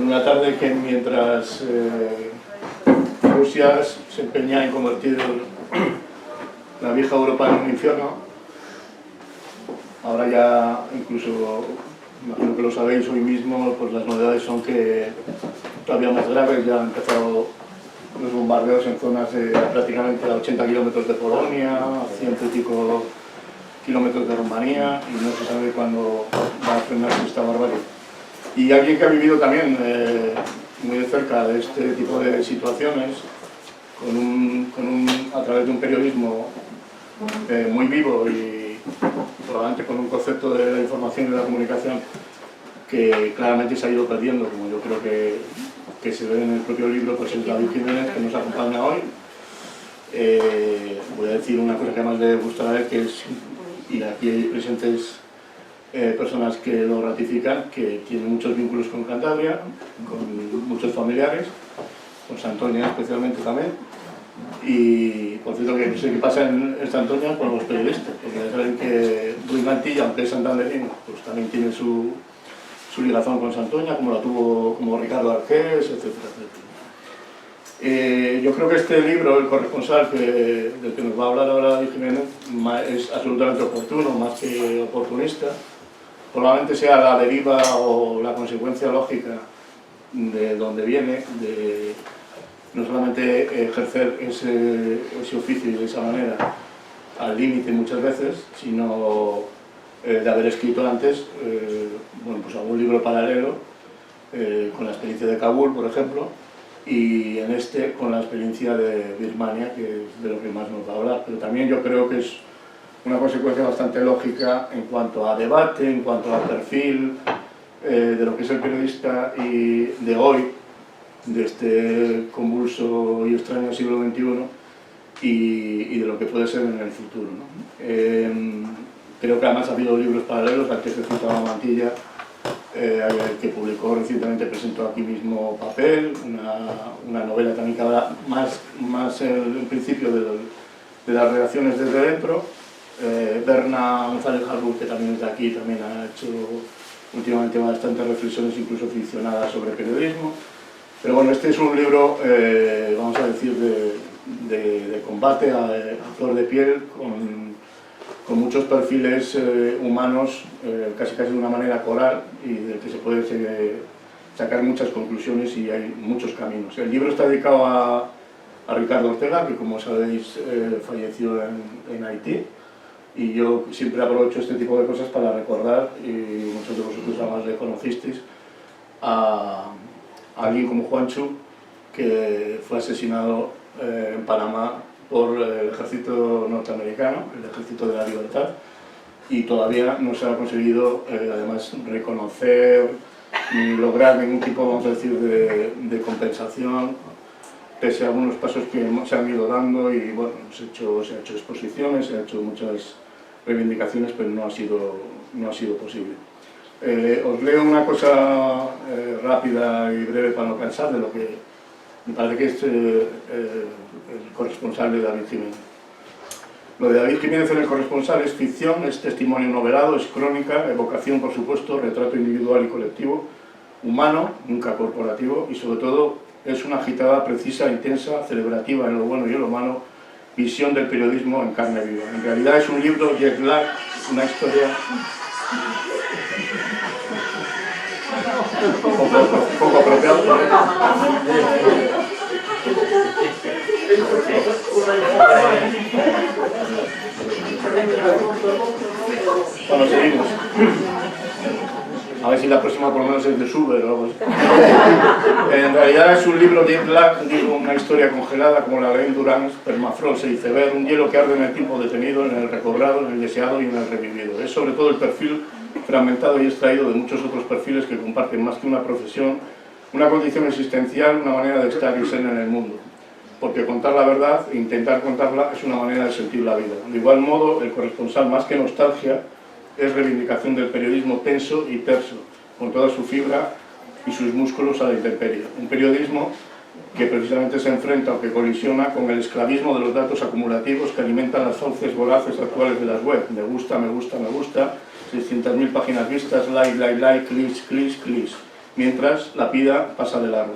en una tarde que mientras Rusia se empeña en convertir la vieja Europa en un infierno, ahora ya incluso, imagino que lo sabéis hoy mismo, pues las novedades son que todavía más graves, ya han empezado los bombardeos en zonas de prácticamente a 80 kilómetros de Polonia, a 100 y pico kilómetros de Rumanía, y no se sabe cuándo va a frenarse esta barbarie. Y alguien que ha vivido también muy de cerca de este tipo de situaciones, a través de un periodismo muy vivo y probablemente con un concepto de la información y de la comunicación que claramente se ha ido perdiendo, como yo creo que se ve en el propio libro, pues es David Jiménez, que nos acompaña hoy. Voy a decir una cosa que además le gustará a él, que es, y aquí hay presentes personas que lo ratifican, que tiene muchos vínculos con Cantabria, con muchos familiares, con Santoña especialmente también, y por cierto que no sé qué pasa en Santoña con los periodistas, porque ya saben que Ruiz Mantilla, aunque es santanderino, pues también tiene su ligazón con Santoña, como la tuvo como Ricardo Arqués, etcétera, etcétera. Yo creo que este libro, El corresponsal, del que nos va a hablar ahora David Jiménez, es absolutamente oportuno, más que oportunista. Probablemente sea la deriva o la consecuencia lógica de donde viene, de no solamente ejercer ese oficio y de esa manera al límite muchas veces, sino de haber escrito antes bueno, pues algún libro paralelo con la experiencia de Kabul, por ejemplo, y en este con la experiencia de Birmania, que es de lo que más nos va a hablar. Pero también yo creo que es una consecuencia bastante lógica en cuanto a debate, en cuanto al perfil de lo que es el periodista y de hoy, de este convulso y extraño siglo XXI, y de lo que puede ser en el futuro, ¿no? Creo que además ha habido libros paralelos, antes que citaba Mantilla, que publicó recientemente, presentó aquí mismo Papel, una novela también que habla más en principio de las relaciones desde dentro. Berna González Harbuch, que también es de aquí, también ha hecho últimamente bastantes reflexiones, incluso ficcionadas, sobre periodismo. Pero bueno, este es un libro, vamos a decir, de combate a flor de piel, con muchos perfiles humanos, casi de una manera coral, y del que se puede sacar muchas conclusiones y hay muchos caminos. El libro está dedicado a Ricardo Ortega, que como sabéis falleció en Haití, y yo siempre aprovecho este tipo de cosas para recordar, y muchos de vosotros además le conocisteis, a alguien como Juancho, que fue asesinado en Panamá por el ejército norteamericano, el ejército de la libertad, y todavía no se ha conseguido además reconocer ni lograr ningún tipo, vamos a decir, de compensación, pese a algunos pasos que se han ido dando, y bueno, se ha hecho exposiciones, se han hecho muchas reivindicaciones, pero no ha sido posible. Os leo una cosa rápida y breve para no cansar de lo que me parece que es el corresponsal de David Jiménez. Lo de David Jiménez en El corresponsal es ficción, es testimonio novelado, es crónica, evocación por supuesto, retrato individual y colectivo, humano, nunca corporativo, y sobre todo es una agitada, precisa, intensa, celebrativa en lo bueno y en lo malo, visión del periodismo en carne viva. En realidad es un libro jet lag, una historia poco apropiado. Bueno, seguimos. A ver si la próxima por lo menos es de Schubert o algo así. En realidad es un libro de jet-lag, digo, una historia congelada como la de Endurance, permafrost e iceberg, un hielo que arde en el tiempo detenido, en el recobrado, en el deseado y en el revivido. Es sobre todo el perfil fragmentado y extraído de muchos otros perfiles que comparten más que una profesión, una condición existencial, una manera de estar y ser en el mundo. Porque contar la verdad e intentar contarla es una manera de sentir la vida. De igual modo, El corresponsal, más que nostalgia, es reivindicación del periodismo tenso y terso, con toda su fibra y sus músculos a la intemperie. Un periodismo que precisamente se enfrenta o que colisiona con el esclavismo de los datos acumulativos que alimentan las fauces voraces actuales de las web. Me gusta, me gusta, me gusta, 600.000 páginas vistas, like, like, like, clics, clics, clics. mientras la vida pasa de largo.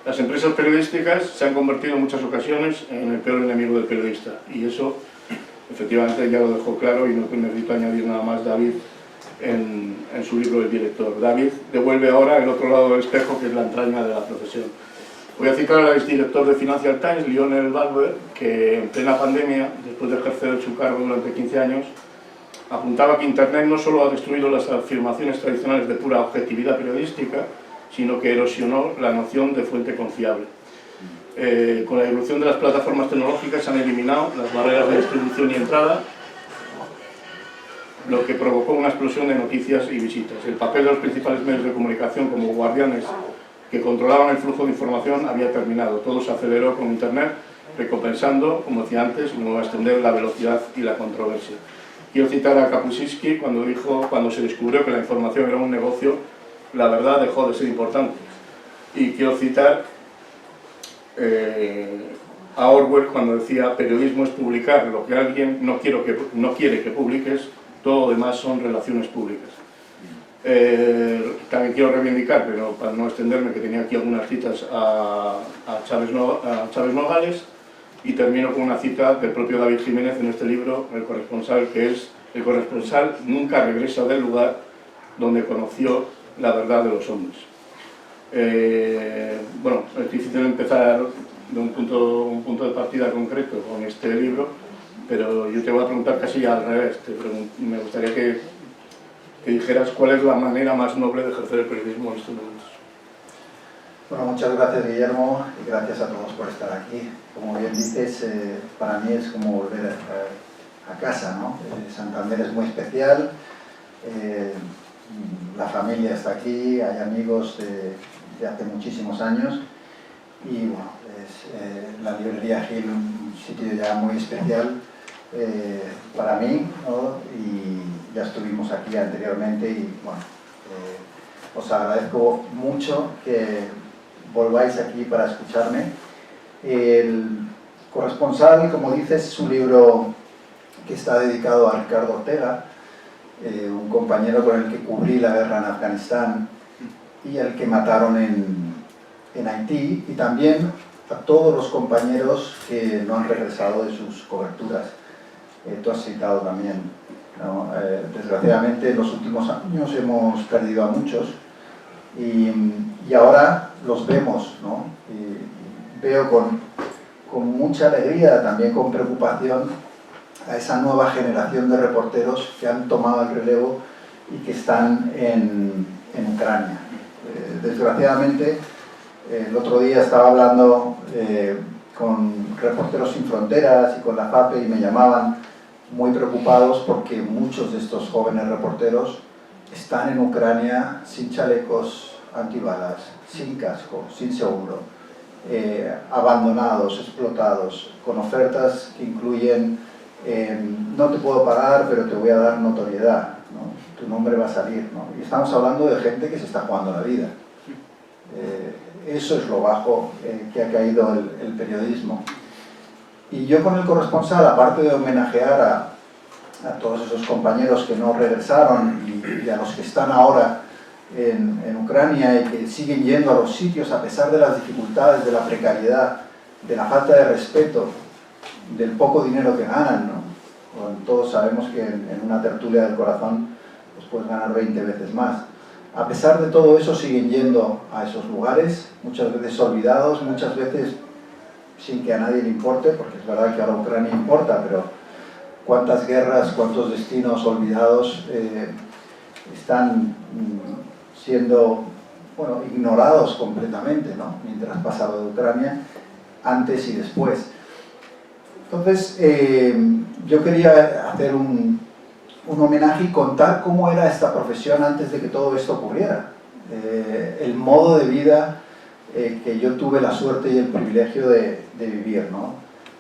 Las empresas periodísticas se han convertido en muchas ocasiones en el peor enemigo del periodista, y eso efectivamente ya lo dejó claro, y no necesito añadir nada más David en su libro El director. David devuelve ahora el otro lado del espejo, que es la entraña de la profesión. Voy a citar al exdirector de Financial Times, Lionel Balber, que en plena pandemia, después de ejercer su cargo durante 15 años, apuntaba que Internet no solo ha destruido las afirmaciones tradicionales de pura objetividad periodística, sino que erosionó la noción de fuente confiable. Con la evolución de las plataformas tecnológicas se han eliminado las barreras de distribución y entrada, lo que provocó una explosión de noticias y visitas. El papel de los principales medios de comunicación como guardianes que controlaban el flujo de información había terminado. Todo se aceleró con Internet, recompensando, como decía antes, no extender la velocidad y la controversia. Quiero citar a Kapuscinski cuando dijo, cuando se descubrió que la información era un negocio, la verdad dejó de ser importante. Y quiero citar a Orwell cuando decía: periodismo es publicar lo que alguien no quiere que publiques, todo lo demás son relaciones públicas. También quiero reivindicar, pero para no extenderme, que tenía aquí algunas citas a Chávez Nogales, y termino con una cita del propio David Jiménez en este libro, El corresponsal, que es: el corresponsal nunca regresa del lugar donde conoció la verdad de los hombres. Bueno, es difícil empezar de un punto de partida concreto con este libro, pero yo te voy a preguntar casi al revés. Me gustaría que dijeras cuál es la manera más noble de ejercer el periodismo en estos momentos. Bueno, muchas gracias, Guillermo, y gracias a todos por estar aquí. Como bien dices, para mí es como volver a casa, ¿no? Santander es muy especial, la familia está aquí, hay amigos de hace muchísimos años, y bueno, es la librería Gil, un sitio ya muy especial para mí, ¿no? Y ya estuvimos aquí anteriormente, y bueno, os agradezco mucho que volváis aquí para escucharme. El corresponsal, como dices, es un libro que está dedicado a Ricardo Ortega, un compañero con el que cubrí la guerra en Afganistán y al que mataron en Haití, y también a todos los compañeros que no han regresado de sus coberturas. Tú has citado también, ¿no? Desgraciadamente en los últimos años hemos perdido a muchos, y ahora los vemos, ¿no? Y veo con mucha alegría, también con preocupación, a esa nueva generación de reporteros que han tomado el relevo y que están en Ucrania. Desgraciadamente, el otro día estaba hablando con Reporteros Sin Fronteras y con la FAPE, y me llamaban muy preocupados porque muchos de estos jóvenes reporteros están en Ucrania sin chalecos antibalas, sin casco, sin seguro, abandonados, explotados, con ofertas que incluyen no te puedo pagar, pero te voy a dar notoriedad, ¿no? Tu nombre va a salir, ¿no? Y estamos hablando de gente que se está jugando la vida. Eso es lo bajo que ha caído el periodismo. Y yo con el corresponsal, aparte de homenajear a todos esos compañeros que no regresaron y a los que están ahora en Ucrania y que siguen yendo a los sitios a pesar de las dificultades, de la precariedad, de la falta de respeto, del poco dinero que ganan, ¿no? Bueno, todos sabemos que en una tertulia del corazón pues puedes ganar 20 veces más. A pesar de todo eso siguen yendo a esos lugares, muchas veces olvidados, muchas veces sin que a nadie le importe, porque es verdad que ahora Ucrania importa, pero cuántas guerras, cuántos destinos olvidados están siendo, bueno, ignorados completamente, ¿no? Mientras pasa lo de Ucrania, antes y después. Entonces, yo quería hacer un homenaje y contar cómo era esta profesión antes de que todo esto ocurriera. El modo de vida que yo tuve la suerte y el privilegio de vivir, ¿no?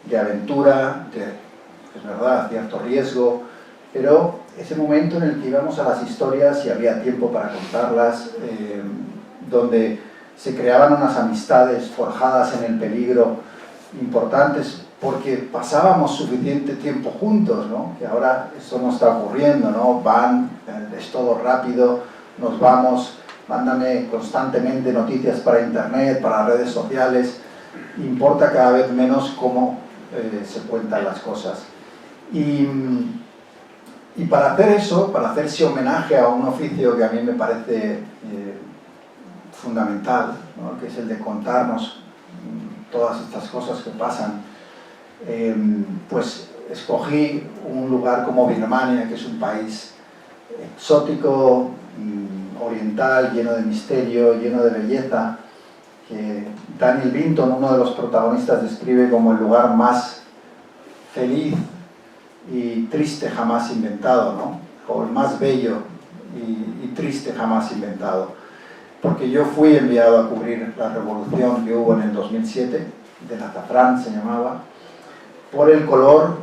De aventura, es verdad, cierto riesgo, pero ese momento en el que íbamos a las historias y había tiempo para contarlas, donde se creaban unas amistades forjadas en el peligro, importantes, porque pasábamos suficiente tiempo juntos, ¿no? Que ahora eso no está ocurriendo, ¿no? Es todo rápido, nos vamos mándame constantemente noticias para internet, para redes sociales, importa cada vez menos cómo se cuentan las cosas. Y para hacer eso, para hacer ese homenaje a un oficio que a mí me parece fundamental, ¿no?, que es el de contarnos todas estas cosas que pasan, pues escogí un lugar como Birmania, que es un país exótico, oriental, lleno de misterio, lleno de belleza, que Daniel Vinton, uno de los protagonistas, describe como el lugar más feliz y triste jamás inventado, ¿no?, o el más bello y triste jamás inventado. Porque yo fui enviado a cubrir la revolución que hubo en el 2007, del azafrán se llamaba, por el color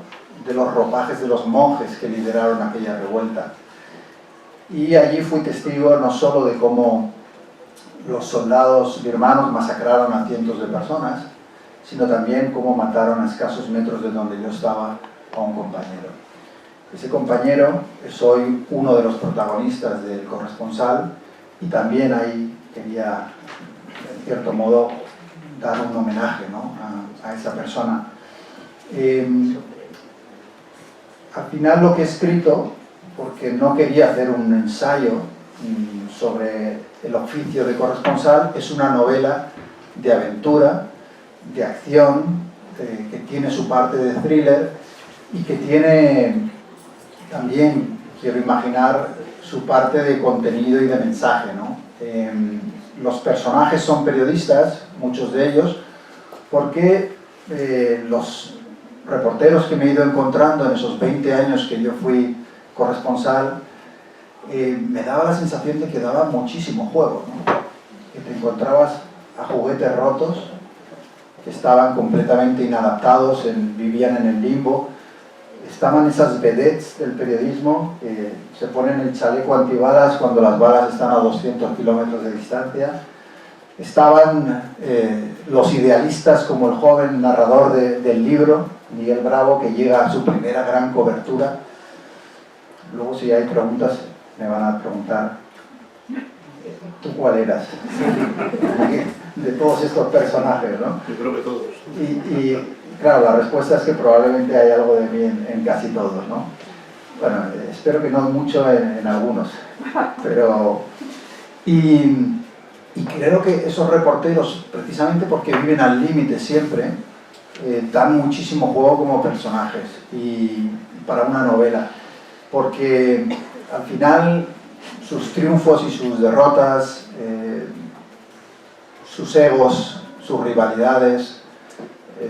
de los ropajes de los monjes que lideraron aquella revuelta. Y allí fui testigo no solo de cómo los soldados birmanos masacraron a cientos de personas, sino también cómo mataron a escasos metros de donde yo estaba a un compañero. Ese compañero es hoy uno de los protagonistas del Corresponsal, y también ahí quería, en cierto modo, dar un homenaje, ¿no?, a esa persona. Al final lo que he escrito, porque no quería hacer un ensayo sobre el oficio de corresponsal, es una novela de aventura, de acción, que tiene su parte de thriller y que tiene también, quiero imaginar, su parte de contenido y de mensaje, ¿no? Los personajes son periodistas, muchos de ellos, porque los reporteros que me he ido encontrando en esos 20 años que yo fui corresponsal, me daba la sensación de que daba muchísimo juego, ¿no?, que te encontrabas a juguetes rotos, que estaban completamente inadaptados, vivían en el limbo. Estaban esas vedettes del periodismo que se ponen el chaleco antibalas cuando las balas están a 200 kilómetros de distancia. Estaban los idealistas, como el joven narrador del libro, Miguel Bravo, que llega a su primera gran cobertura. Luego, si hay preguntas, me van a preguntar, ¿tú cuál eras? De todos estos personajes, ¿no? Yo creo que todos. Y claro, la respuesta es que probablemente hay algo de mí en casi todos, ¿no? Bueno, espero que no mucho en algunos, pero... Y creo que esos reporteros, precisamente porque viven al límite siempre, dan muchísimo juego como personajes y para una novela, porque al final sus triunfos y sus derrotas, sus egos, sus rivalidades,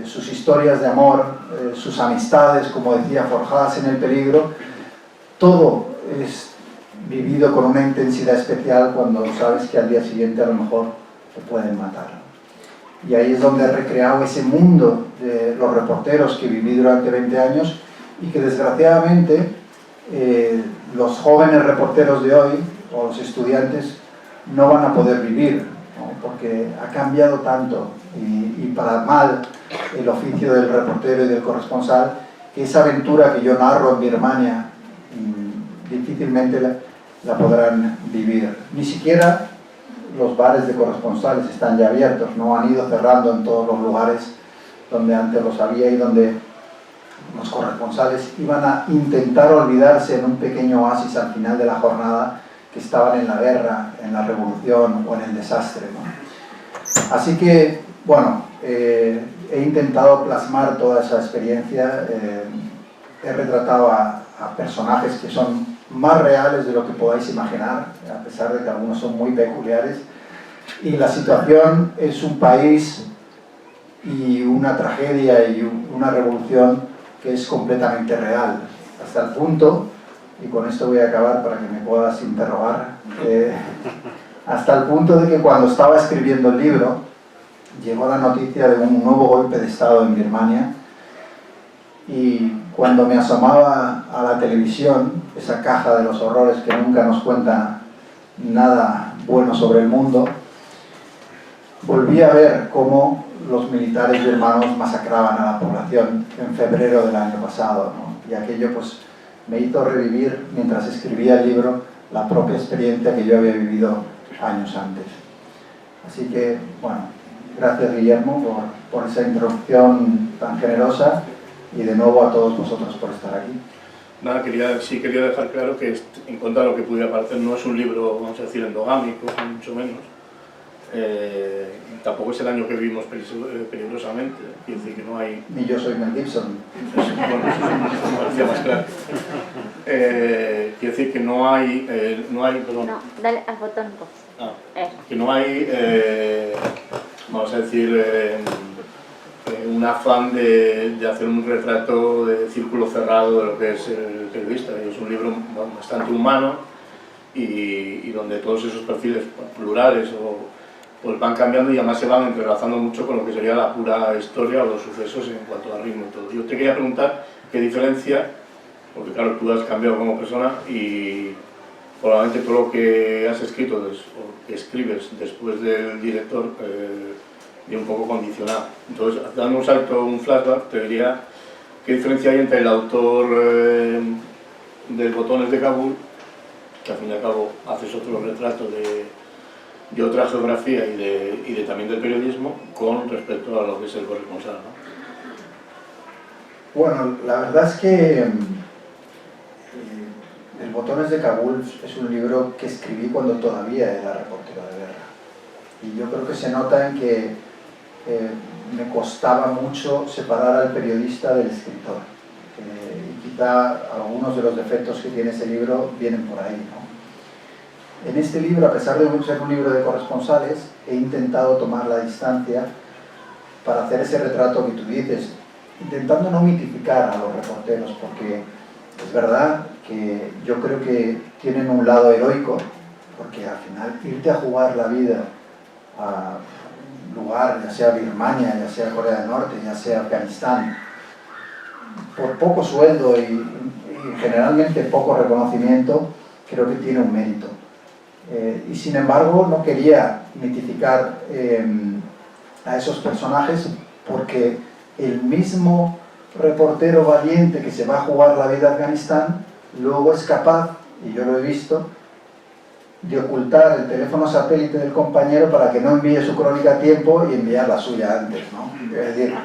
sus historias de amor, sus amistades, como decía, forjadas en el peligro, todo es vivido con una intensidad especial cuando sabes que al día siguiente a lo mejor te pueden matar. Y ahí es donde he recreado ese mundo de los reporteros que viví durante 20 años y que desgraciadamente los jóvenes reporteros de hoy, o los estudiantes, no van a poder vivir, ¿no?, porque ha cambiado tanto y para mal el oficio del reportero y del corresponsal, que esa aventura que yo narro en Birmania difícilmente la podrán vivir. Ni siquiera los bares de corresponsales están ya abiertos, no han ido cerrando en todos los lugares donde antes los había y donde los corresponsales iban a intentar olvidarse en un pequeño oasis al final de la jornada que estaban en la guerra, en la revolución o en el desastre, ¿no? Así que, bueno, he intentado plasmar toda esa experiencia, he retratado a personajes que son más reales de lo que podáis imaginar, a pesar de que algunos son muy peculiares, y la situación es un país y una tragedia y una revolución que es completamente real, hasta el punto, y con esto voy a acabar para que me puedas interrogar, hasta el punto de que cuando estaba escribiendo el libro llegó la noticia de un nuevo golpe de Estado en Birmania, y cuando me asomaba a la televisión, esa caja de los horrores que nunca nos cuenta nada bueno sobre el mundo, volví a ver cómo los militares birmanos masacraban a la población en febrero del año pasado, ¿no? Y aquello pues me hizo revivir, mientras escribía el libro, la propia experiencia que yo había vivido años antes. Así que, bueno, gracias Guillermo por esa introducción tan generosa y de nuevo a todos vosotros por estar aquí. Nada, sí quería dejar claro que en contra de lo que pudiera parecer no es un libro, vamos a decir, endogámico, mucho menos. Tampoco es el año que vivimos peligrosamente, quiere decir que no hay... Ni yo soy Mel Gibson. Bueno, eso me parecía más claro. Quiere decir que no hay... perdón. No, dale al botón vos. Que no hay, vamos a decir, un afán de hacer un retrato de círculo cerrado de lo que es el periodista. Es un libro bastante humano y donde todos esos perfiles plurales pues van cambiando y además se van entrelazando mucho con lo que sería la pura historia o los sucesos en cuanto al ritmo y todo. Yo te quería preguntar qué diferencia, porque claro, tú has cambiado como persona y probablemente todo lo que has escrito o que escribes después del director viene un poco condicionado. Entonces, dando un salto, un flashback, te diría qué diferencia hay entre el autor de Botones de Kabul, que al fin y al cabo haces otro retrato de otra geografía y también del periodismo, con respecto a lo que es el corresponsal, ¿no? Bueno, la verdad es que El Botones de Kabul es un libro que escribí cuando todavía era reportero de guerra. Y yo creo que se nota en que me costaba mucho separar al periodista del escritor. Y quizá algunos de los defectos que tiene ese libro vienen por ahí, ¿no? En este libro, a pesar de ser un libro de corresponsales, he intentado tomar la distancia para hacer ese retrato que tú dices, intentando no mitificar a los reporteros, porque es verdad que yo creo que tienen un lado heroico, porque al final irte a jugar la vida a un lugar, ya sea Birmania, ya sea Corea del Norte, ya sea Afganistán, por poco sueldo y generalmente poco reconocimiento, creo que tiene un mérito. Y sin embargo no quería mitificar a esos personajes, porque el mismo reportero valiente que se va a jugar la vida a Afganistán luego es capaz, y yo lo he visto, de ocultar el teléfono satélite del compañero para que no envíe su crónica a tiempo y enviar la suya antes, ¿no? Es decir,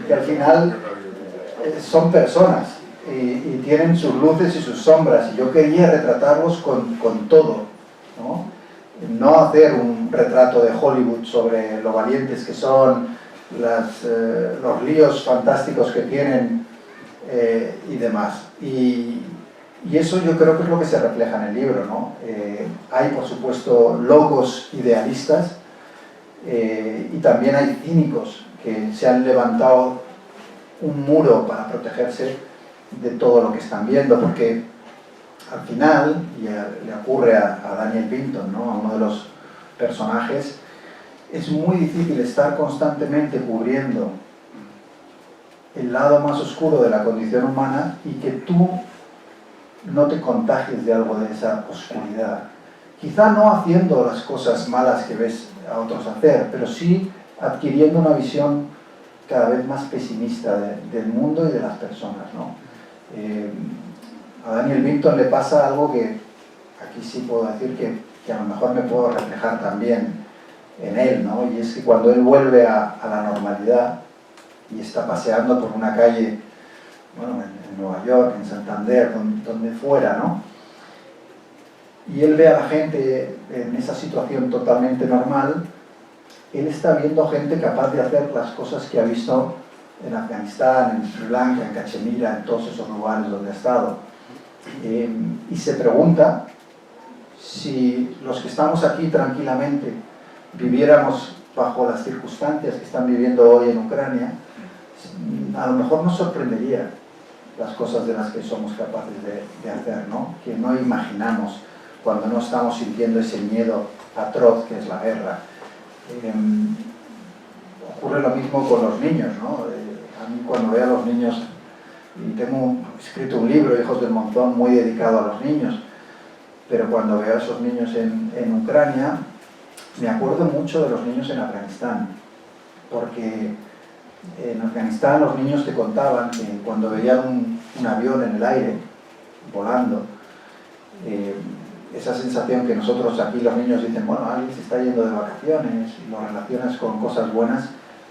que al final son personas y tienen sus luces y sus sombras, y yo quería retratarlos con todo, ¿no? No hacer un retrato de Hollywood sobre lo valientes que son, los líos fantásticos que tienen y demás. Y eso yo creo que es lo que se refleja en el libro, ¿no? Hay, por supuesto, locos idealistas y también hay cínicos que se han levantado un muro para protegerse de todo lo que están viendo, porque al final, y le ocurre a Daniel Pinton, ¿no? A uno de los personajes, es muy difícil estar constantemente cubriendo el lado más oscuro de la condición humana y que tú no te contagies de algo de esa oscuridad. Quizá no haciendo las cosas malas que ves a otros hacer, pero sí adquiriendo una visión cada vez más pesimista del mundo y de las personas, ¿no? A Daniel Pinton le pasa algo que aquí sí puedo decir que a lo mejor me puedo reflejar también en él, ¿no? Y es que cuando él vuelve a la normalidad y está paseando por una calle, bueno, en Nueva York, en Santander, donde fuera, ¿no? Y él ve a la gente en esa situación totalmente normal, él está viendo gente capaz de hacer las cosas que ha visto en Afganistán, en Sri Lanka, en Cachemira, en todos esos lugares donde ha estado. Y se pregunta si los que estamos aquí tranquilamente viviéramos bajo las circunstancias que están viviendo hoy en Ucrania, a lo mejor nos sorprendería las cosas de las que somos capaces de hacer, ¿no? Que no imaginamos cuando no estamos sintiendo ese miedo atroz que es la guerra. Ocurre lo mismo con los niños, ¿no? A mí cuando veo a los niños, y tengo escrito un libro, Hijos del Monzón, muy dedicado a los niños, pero cuando veo a esos niños en Ucrania, me acuerdo mucho de los niños en Afganistán, porque en Afganistán los niños te contaban que cuando veían un avión en el aire, volando, esa sensación que nosotros aquí los niños dicen, bueno, alguien se está yendo de vacaciones y lo relacionas con cosas buenas,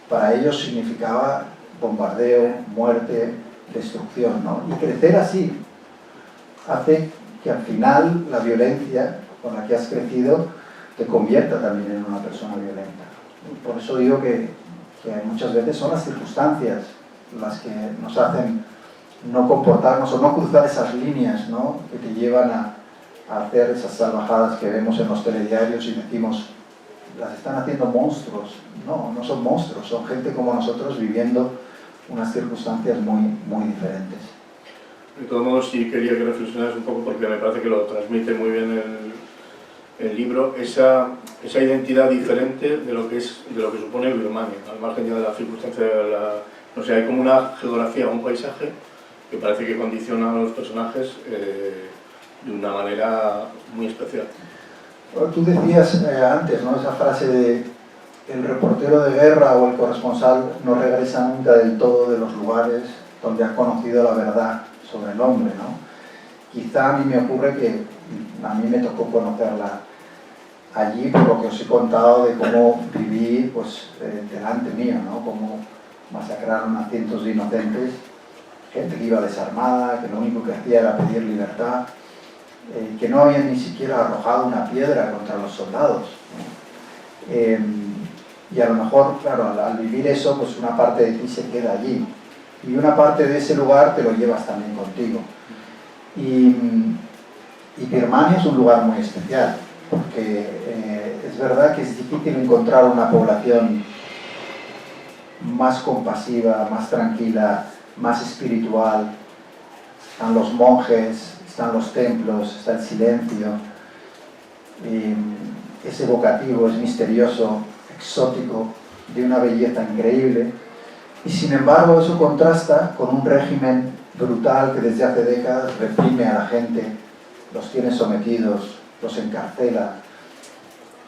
para ellos significaba bombardeo, muerte, destrucción, ¿no? Y crecer así hace que al final la violencia con la que has crecido te convierta también en una persona violenta. Y por eso digo que muchas veces son las circunstancias las que nos hacen no comportarnos o no cruzar esas líneas, ¿no?, que te llevan a hacer esas salvajadas que vemos en los telediarios y decimos, las están haciendo monstruos. No, no son monstruos, son gente como nosotros viviendo unas circunstancias muy, muy diferentes. De todos modos, sí quería que reflexionaras un poco, porque me parece que lo transmite muy bien el libro, esa identidad diferente de lo que supone Birmania, al margen ya de la circunstancia de no sé, hay como una geografía, un paisaje que parece que condiciona a los personajes de una manera muy especial. Bueno, tú decías antes, ¿no?, esa frase de el reportero de guerra o el corresponsal no regresa nunca del todo de los lugares donde ha conocido la verdad sobre el hombre, ¿no? Quizá a mí me ocurre que a mí me tocó conocerla allí por lo que os he contado de cómo viví, pues, delante mío, ¿no?, cómo masacraron a cientos de inocentes, gente que iba desarmada, que lo único que hacía era pedir libertad, que no habían ni siquiera arrojado una piedra contra los soldados, ¿no? Y a lo mejor, claro, al vivir eso, pues una parte de ti se queda allí y una parte de ese lugar te lo llevas también contigo. Y Birmania es un lugar muy especial, porque es verdad que es difícil encontrar una población más compasiva, más tranquila, más espiritual. Están los monjes, están los templos, está el silencio, es evocativo, es misterioso, exótico, de una belleza increíble, y sin embargo eso contrasta con un régimen brutal que desde hace décadas reprime a la gente, los tiene sometidos, los encarcela,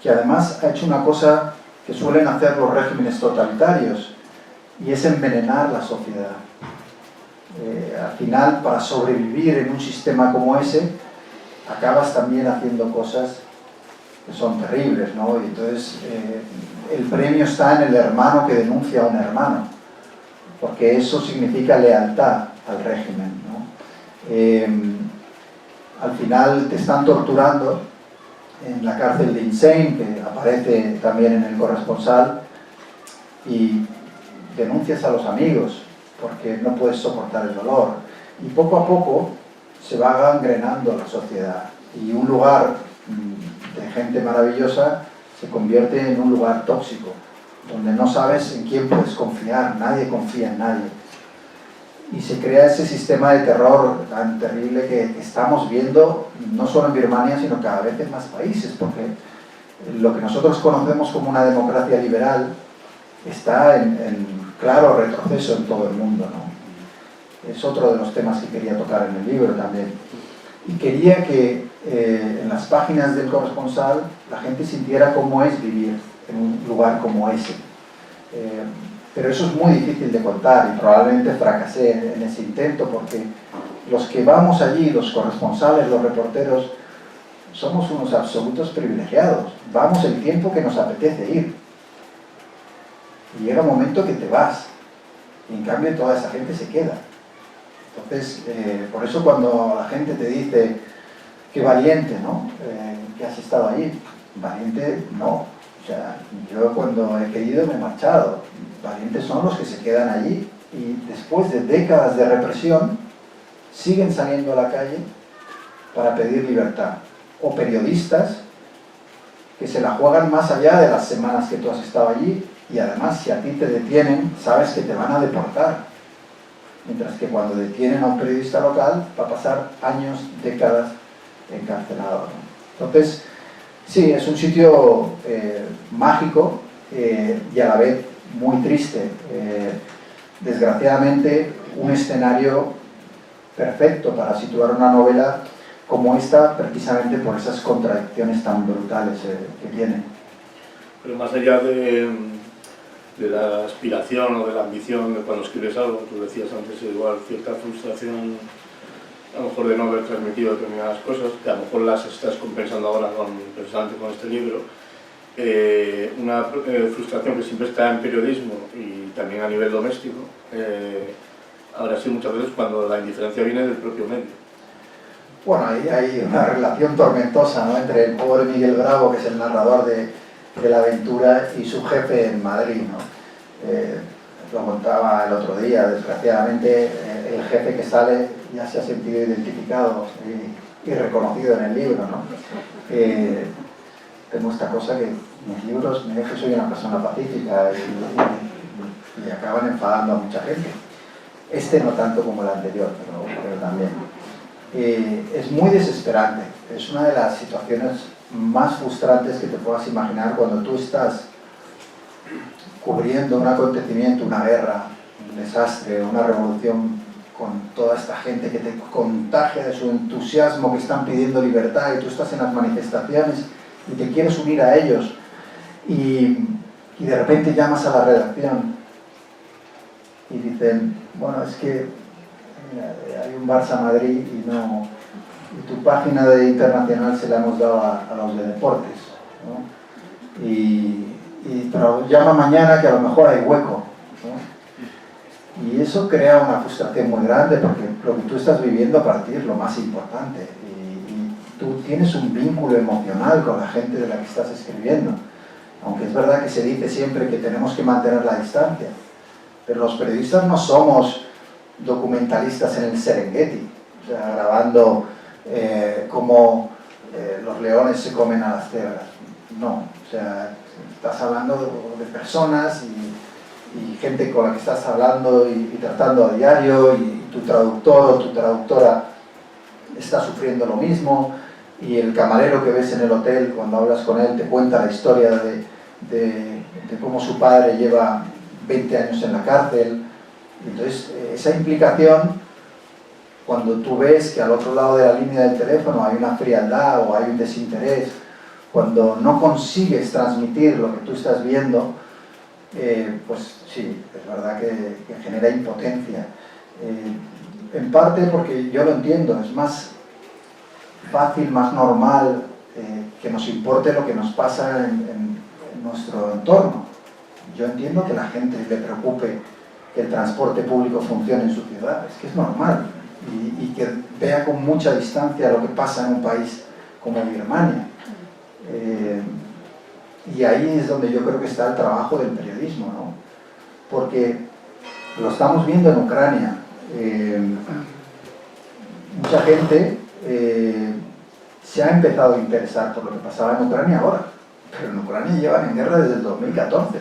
que además ha hecho una cosa que suelen hacer los regímenes totalitarios, y es envenenar la sociedad. Al final, para sobrevivir en un sistema como ese, acabas también haciendo cosas que son terribles, ¿no? Y entonces el premio está en el hermano que denuncia a un hermano, porque eso significa lealtad al régimen, ¿no? Al final te están torturando en la cárcel de Insane, que aparece también en el corresponsal, y denuncias a los amigos porque no puedes soportar el dolor, y poco a poco se va gangrenando la sociedad y un lugar de gente maravillosa se convierte en un lugar tóxico donde no sabes en quién puedes confiar, nadie confía en nadie, y se crea ese sistema de terror tan terrible que estamos viendo no solo en Birmania sino cada vez en más países, porque lo que nosotros conocemos como una democracia liberal está en claro retroceso en todo el mundo, ¿no? Es otro de los temas que quería tocar en el libro también. Y quería que en las páginas del corresponsal la gente sintiera cómo es vivir en un lugar como ese. Pero eso es muy difícil de contar y probablemente fracasé en ese intento, porque los que vamos allí, los corresponsales, los reporteros, somos unos absolutos privilegiados. Vamos el tiempo que nos apetece ir. Y llega un momento que te vas, y en cambio toda esa gente se queda. Entonces, por eso cuando la gente te dice, qué valiente, ¿no?, que has estado allí, valiente no. O sea, yo cuando he querido me he marchado. Valientes son los que se quedan allí y después de décadas de represión siguen saliendo a la calle para pedir libertad. O periodistas que se la juegan más allá de las semanas que tú has estado allí. Y además, si a ti te detienen, sabes que te van a deportar. Mientras que cuando detienen a un periodista local, va a pasar años, décadas encarcelado, ¿no? Entonces, sí, es un sitio mágico y a la vez muy triste. Desgraciadamente, un escenario perfecto para situar una novela como esta, precisamente por esas contradicciones tan brutales que tiene. Pero más allá de la aspiración o de la ambición de cuando escribes algo, tú decías antes igual cierta frustración a lo mejor de no haber transmitido determinadas cosas, que a lo mejor las estás compensando ahora precisamente con este libro. Una frustración que siempre está en periodismo y también a nivel doméstico, habrá sido muchas veces cuando la indiferencia viene del propio medio. Bueno, ahí hay una relación tormentosa, ¿no?, entre el pobre Miguel Bravo, que es el narrador de la aventura, y su jefe en Madrid, ¿no? Lo contaba el otro día, desgraciadamente el jefe que sale ya se ha sentido identificado y reconocido en el libro, ¿no? Tengo esta cosa que mis libros me dicen que soy una persona pacífica y acaban enfadando a mucha gente. Este no tanto como el anterior, pero también. Es muy desesperante, es una de las situaciones más frustrantes que te puedas imaginar cuando tú estás cubriendo un acontecimiento, una guerra, un desastre, una revolución, con toda esta gente que te contagia de su entusiasmo, que están pidiendo libertad, y tú estás en las manifestaciones y te quieres unir a ellos, y de repente llamas a la redacción y dicen, bueno, es que hay un Barça Madrid y tu página de internacional se la hemos dado a los de deportes, ¿no? Pero llama mañana que a lo mejor hay hueco, ¿no? Y eso crea una frustración muy grande, porque lo que tú estás viviendo a partir es lo más importante, y tú tienes un vínculo emocional con la gente de la que estás escribiendo, aunque es verdad que se dice siempre que tenemos que mantener la distancia, pero los periodistas no somos documentalistas en el Serengeti, o sea, grabando cómo los leones se comen a las cebras. No, o sea, estás hablando de personas y gente con la que estás hablando y tratando a diario, y tu traductor o tu traductora está sufriendo lo mismo, y el camarero que ves en el hotel, cuando hablas con él, te cuenta la historia de cómo su padre lleva 20 años en la cárcel. Entonces, esa implicación, cuando tú ves que al otro lado de la línea del teléfono hay una frialdad o hay un desinterés, cuando no consigues transmitir lo que tú estás viendo, pues sí, es verdad que genera impotencia. En parte porque yo lo entiendo, es más fácil, más normal que nos importe lo que nos pasa en nuestro entorno. Yo entiendo que la gente le preocupe que el transporte público funcione en su ciudad, es que es normal, y que vea con mucha distancia lo que pasa en un país como Birmania. Y ahí es donde yo creo que está el trabajo del periodismo, ¿no? Porque lo estamos viendo en Ucrania. Mucha gente se ha empezado a interesar por lo que pasaba en Ucrania ahora, pero en Ucrania llevan en guerra desde el 2014,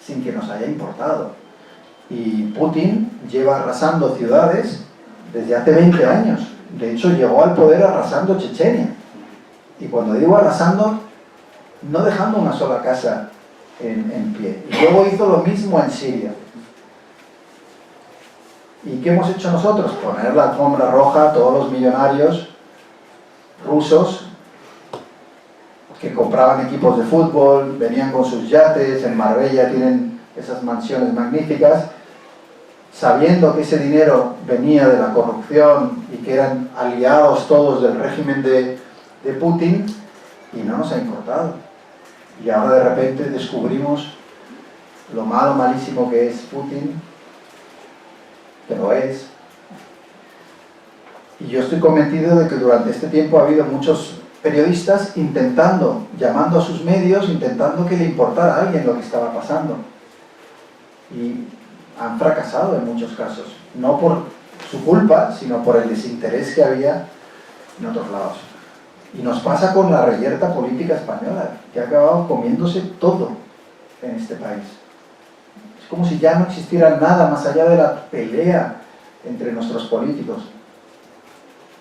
sin que nos haya importado. Y Putin lleva arrasando ciudades desde hace 20 años. De hecho, llegó al poder arrasando Chechenia. Y cuando digo arrasando, no dejando una sola casa en pie. Y luego hizo lo mismo en Siria. ¿Y qué hemos hecho nosotros? Poner la alfombra roja a todos los millonarios rusos que compraban equipos de fútbol, venían con sus yates, en Marbella tienen esas mansiones magníficas, sabiendo que ese dinero venía de la corrupción y que eran aliados todos del régimen de Putin, y no nos ha importado. Y ahora de repente descubrimos lo malo, malísimo que es Putin, que lo es. Y yo estoy convencido de que durante este tiempo ha habido muchos periodistas llamando a sus medios, intentando que le importara a alguien lo que estaba pasando. Y han fracasado en muchos casos, no por su culpa, sino por el desinterés que había en otros lados. Y nos pasa con la reyerta política española, que ha acabado comiéndose todo en este país. Es como si ya no existiera nada más allá de la pelea entre nuestros políticos,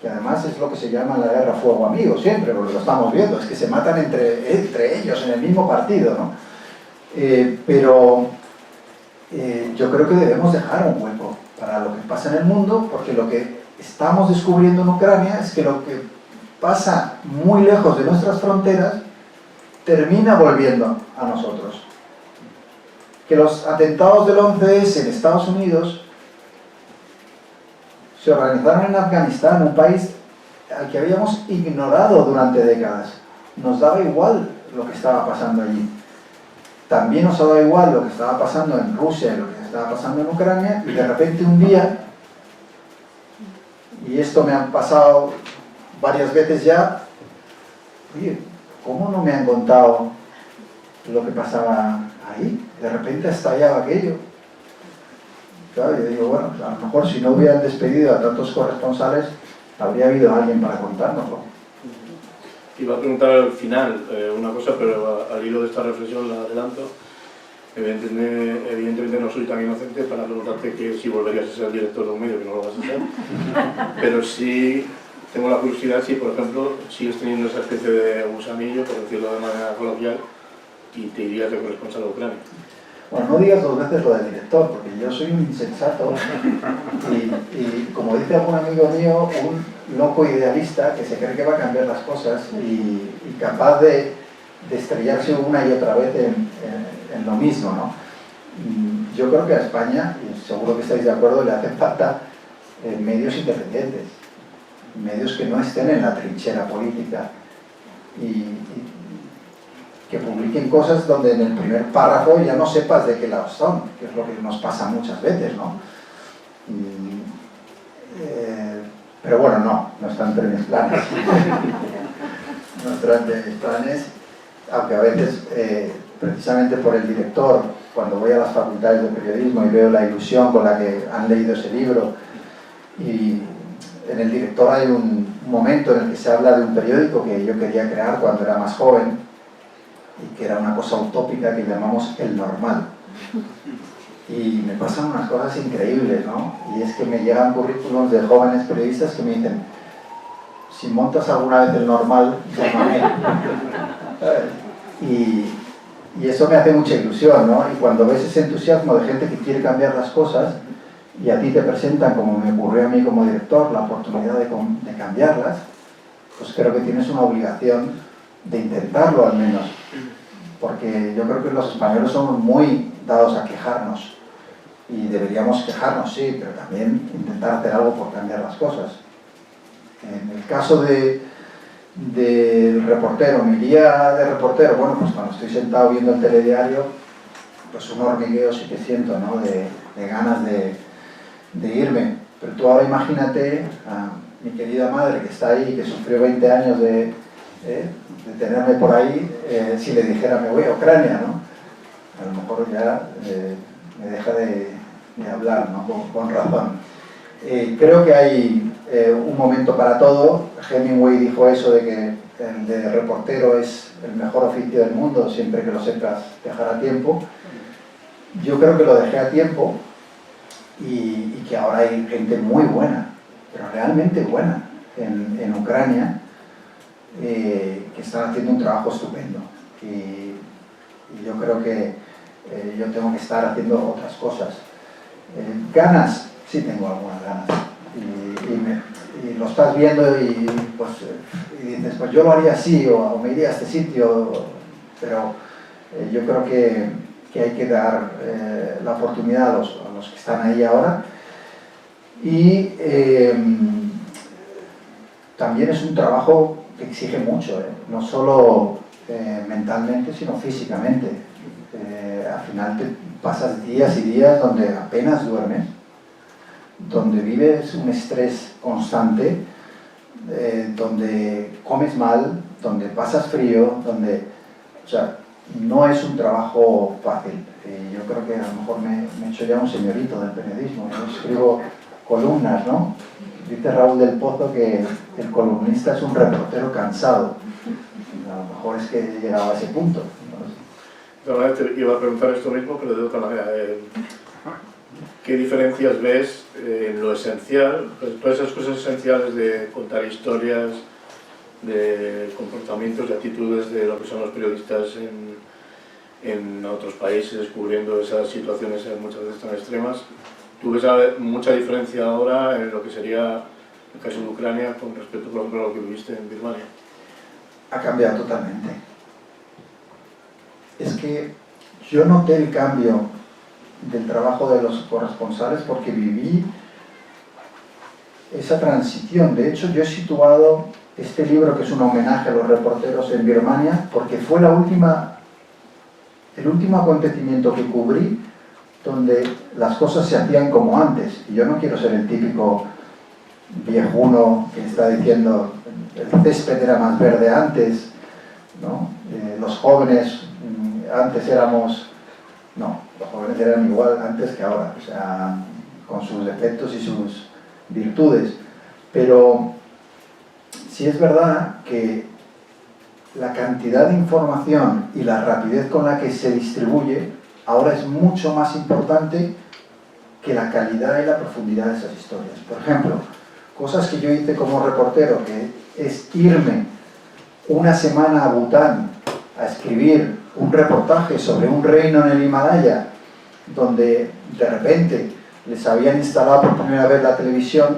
que además es lo que se llama la guerra fuego amigo siempre, porque lo estamos viendo, es que se matan entre ellos en el mismo partido, ¿no? Pero yo creo que debemos dejar un hueco para lo que pasa en el mundo, porque lo que estamos descubriendo en Ucrania es que lo que pasa muy lejos de nuestras fronteras termina volviendo a nosotros. Que los atentados del 11S en Estados Unidos se organizaron en Afganistán, un país al que habíamos ignorado durante décadas. Nos daba igual lo que estaba pasando allí. También nos daba igual lo que estaba pasando en Rusia y lo que estaba pasando en Ucrania, y de repente un día, y esto me ha pasado varias veces ya, oye, ¿cómo no me han contado lo que pasaba ahí? De repente estallaba aquello. Claro, yo digo, bueno, a lo mejor si no hubieran despedido a tantos corresponsales, habría habido alguien para contárnoslo. Iba a preguntar al final una cosa, pero al hilo de esta reflexión la adelanto. Evidentemente no soy tan inocente para preguntarte que si volverías a ser el director de un medio, que no lo vas a ser, pero sí tengo la curiosidad si, por ejemplo, sigues teniendo esa especie de gusanillo, por decirlo de manera coloquial, y te irías de corresponsal a Ucrania. Bueno, no digas dos veces lo del director, porque yo soy un insensato y como dice algún amigo mío, un loco idealista que se cree que va a cambiar las cosas y capaz de estrellarse una y otra vez en lo mismo, ¿no? Yo creo que a España, y seguro que estáis de acuerdo, le hacen falta medios independientes, medios que no estén en la trinchera política y que publiquen cosas donde en el primer párrafo ya no sepas de qué lado son, que es lo que nos pasa muchas veces, ¿no? Pero bueno, no están entre mis planes. No están entre mis planes, aunque a veces, precisamente por el director, cuando voy a las facultades de periodismo y veo la ilusión con la que han leído ese libro, y en el director hay un momento en el que se habla de un periódico que yo quería crear cuando era más joven, y que era una cosa utópica que llamamos El Normal. Y me pasan unas cosas increíbles, ¿no? Y es que me llegan currículums de jóvenes periodistas que me dicen, si montas alguna vez El Normal, llámame. Y eso me hace mucha ilusión, ¿no? Y cuando ves ese entusiasmo de gente que quiere cambiar las cosas, y a ti te presentan, como me ocurrió a mí como director, la oportunidad de cambiarlas, pues creo que tienes una obligación de intentarlo al menos, porque yo creo que los españoles somos muy dados a quejarnos y deberíamos quejarnos, sí, pero también intentar hacer algo por cambiar las cosas. En el caso del reportero, mi día de reportero, bueno, pues cuando estoy sentado viendo el telediario, pues un hormigueo sí que siento, ¿no? de ganas de irme, pero tú ahora imagínate a mi querida madre que está ahí, que sufrió 20 años de tenerme por ahí, si le dijera me voy a Ucrania, ¿no? A lo mejor ya me deja de hablar, ¿no? Con razón. Creo que hay un momento para todo. Hemingway dijo eso de que el de reportero es el mejor oficio del mundo, siempre que lo sepas dejar a tiempo. Yo creo que lo dejé a tiempo y que ahora hay gente muy buena, pero realmente buena en Ucrania, que están haciendo un trabajo estupendo y yo creo que yo tengo que estar haciendo otras cosas. Ganas, sí tengo algunas ganas y lo estás viendo y dices, pues yo lo haría así o me iría a este sitio, pero yo creo que hay que dar la oportunidad a los que están ahí ahora y también es un trabajo que exige mucho, no solo mentalmente, sino físicamente. Al final te pasas días y días donde apenas duermes, donde vives un estrés constante, donde comes mal, donde pasas frío, o sea, no es un trabajo fácil. Yo creo que a lo mejor me he hecho ya un señorito del periodismo. Yo escribo columnas, ¿no? Dice Raúl del Pozo que el columnista es un reportero cansado. A lo mejor es que he llegado a ese punto. Te iba a preguntar esto mismo, pero de otra manera. ¿Qué diferencias ves en lo esencial, pues, todas esas cosas esenciales de contar historias, de comportamientos y actitudes de lo que son los periodistas en otros países, cubriendo esas situaciones muchas veces tan extremas? ¿Tú ves mucha diferencia ahora en lo que sería el caso de Ucrania con respecto, por ejemplo, a lo que viviste en Birmania? Ha cambiado totalmente. Es que yo noté el cambio del trabajo de los corresponsales porque viví esa transición. De hecho, yo he situado este libro, que es un homenaje a los reporteros en Birmania, porque fue el último acontecimiento que cubrí donde las cosas se hacían como antes. Y yo no quiero ser el típico viejuno que está diciendo el césped era más verde antes, ¿no? Los jóvenes antes éramos... No, los jóvenes eran igual antes que ahora, o sea, con sus defectos y sus virtudes. Pero sí es verdad que la cantidad de información y la rapidez con la que se distribuye ahora es mucho más importante que la calidad y la profundidad de esas historias. Por ejemplo, cosas que yo hice como reportero, que es irme una semana a Bután a escribir un reportaje sobre un reino en el Himalaya, donde de repente les habían instalado por primera vez la televisión.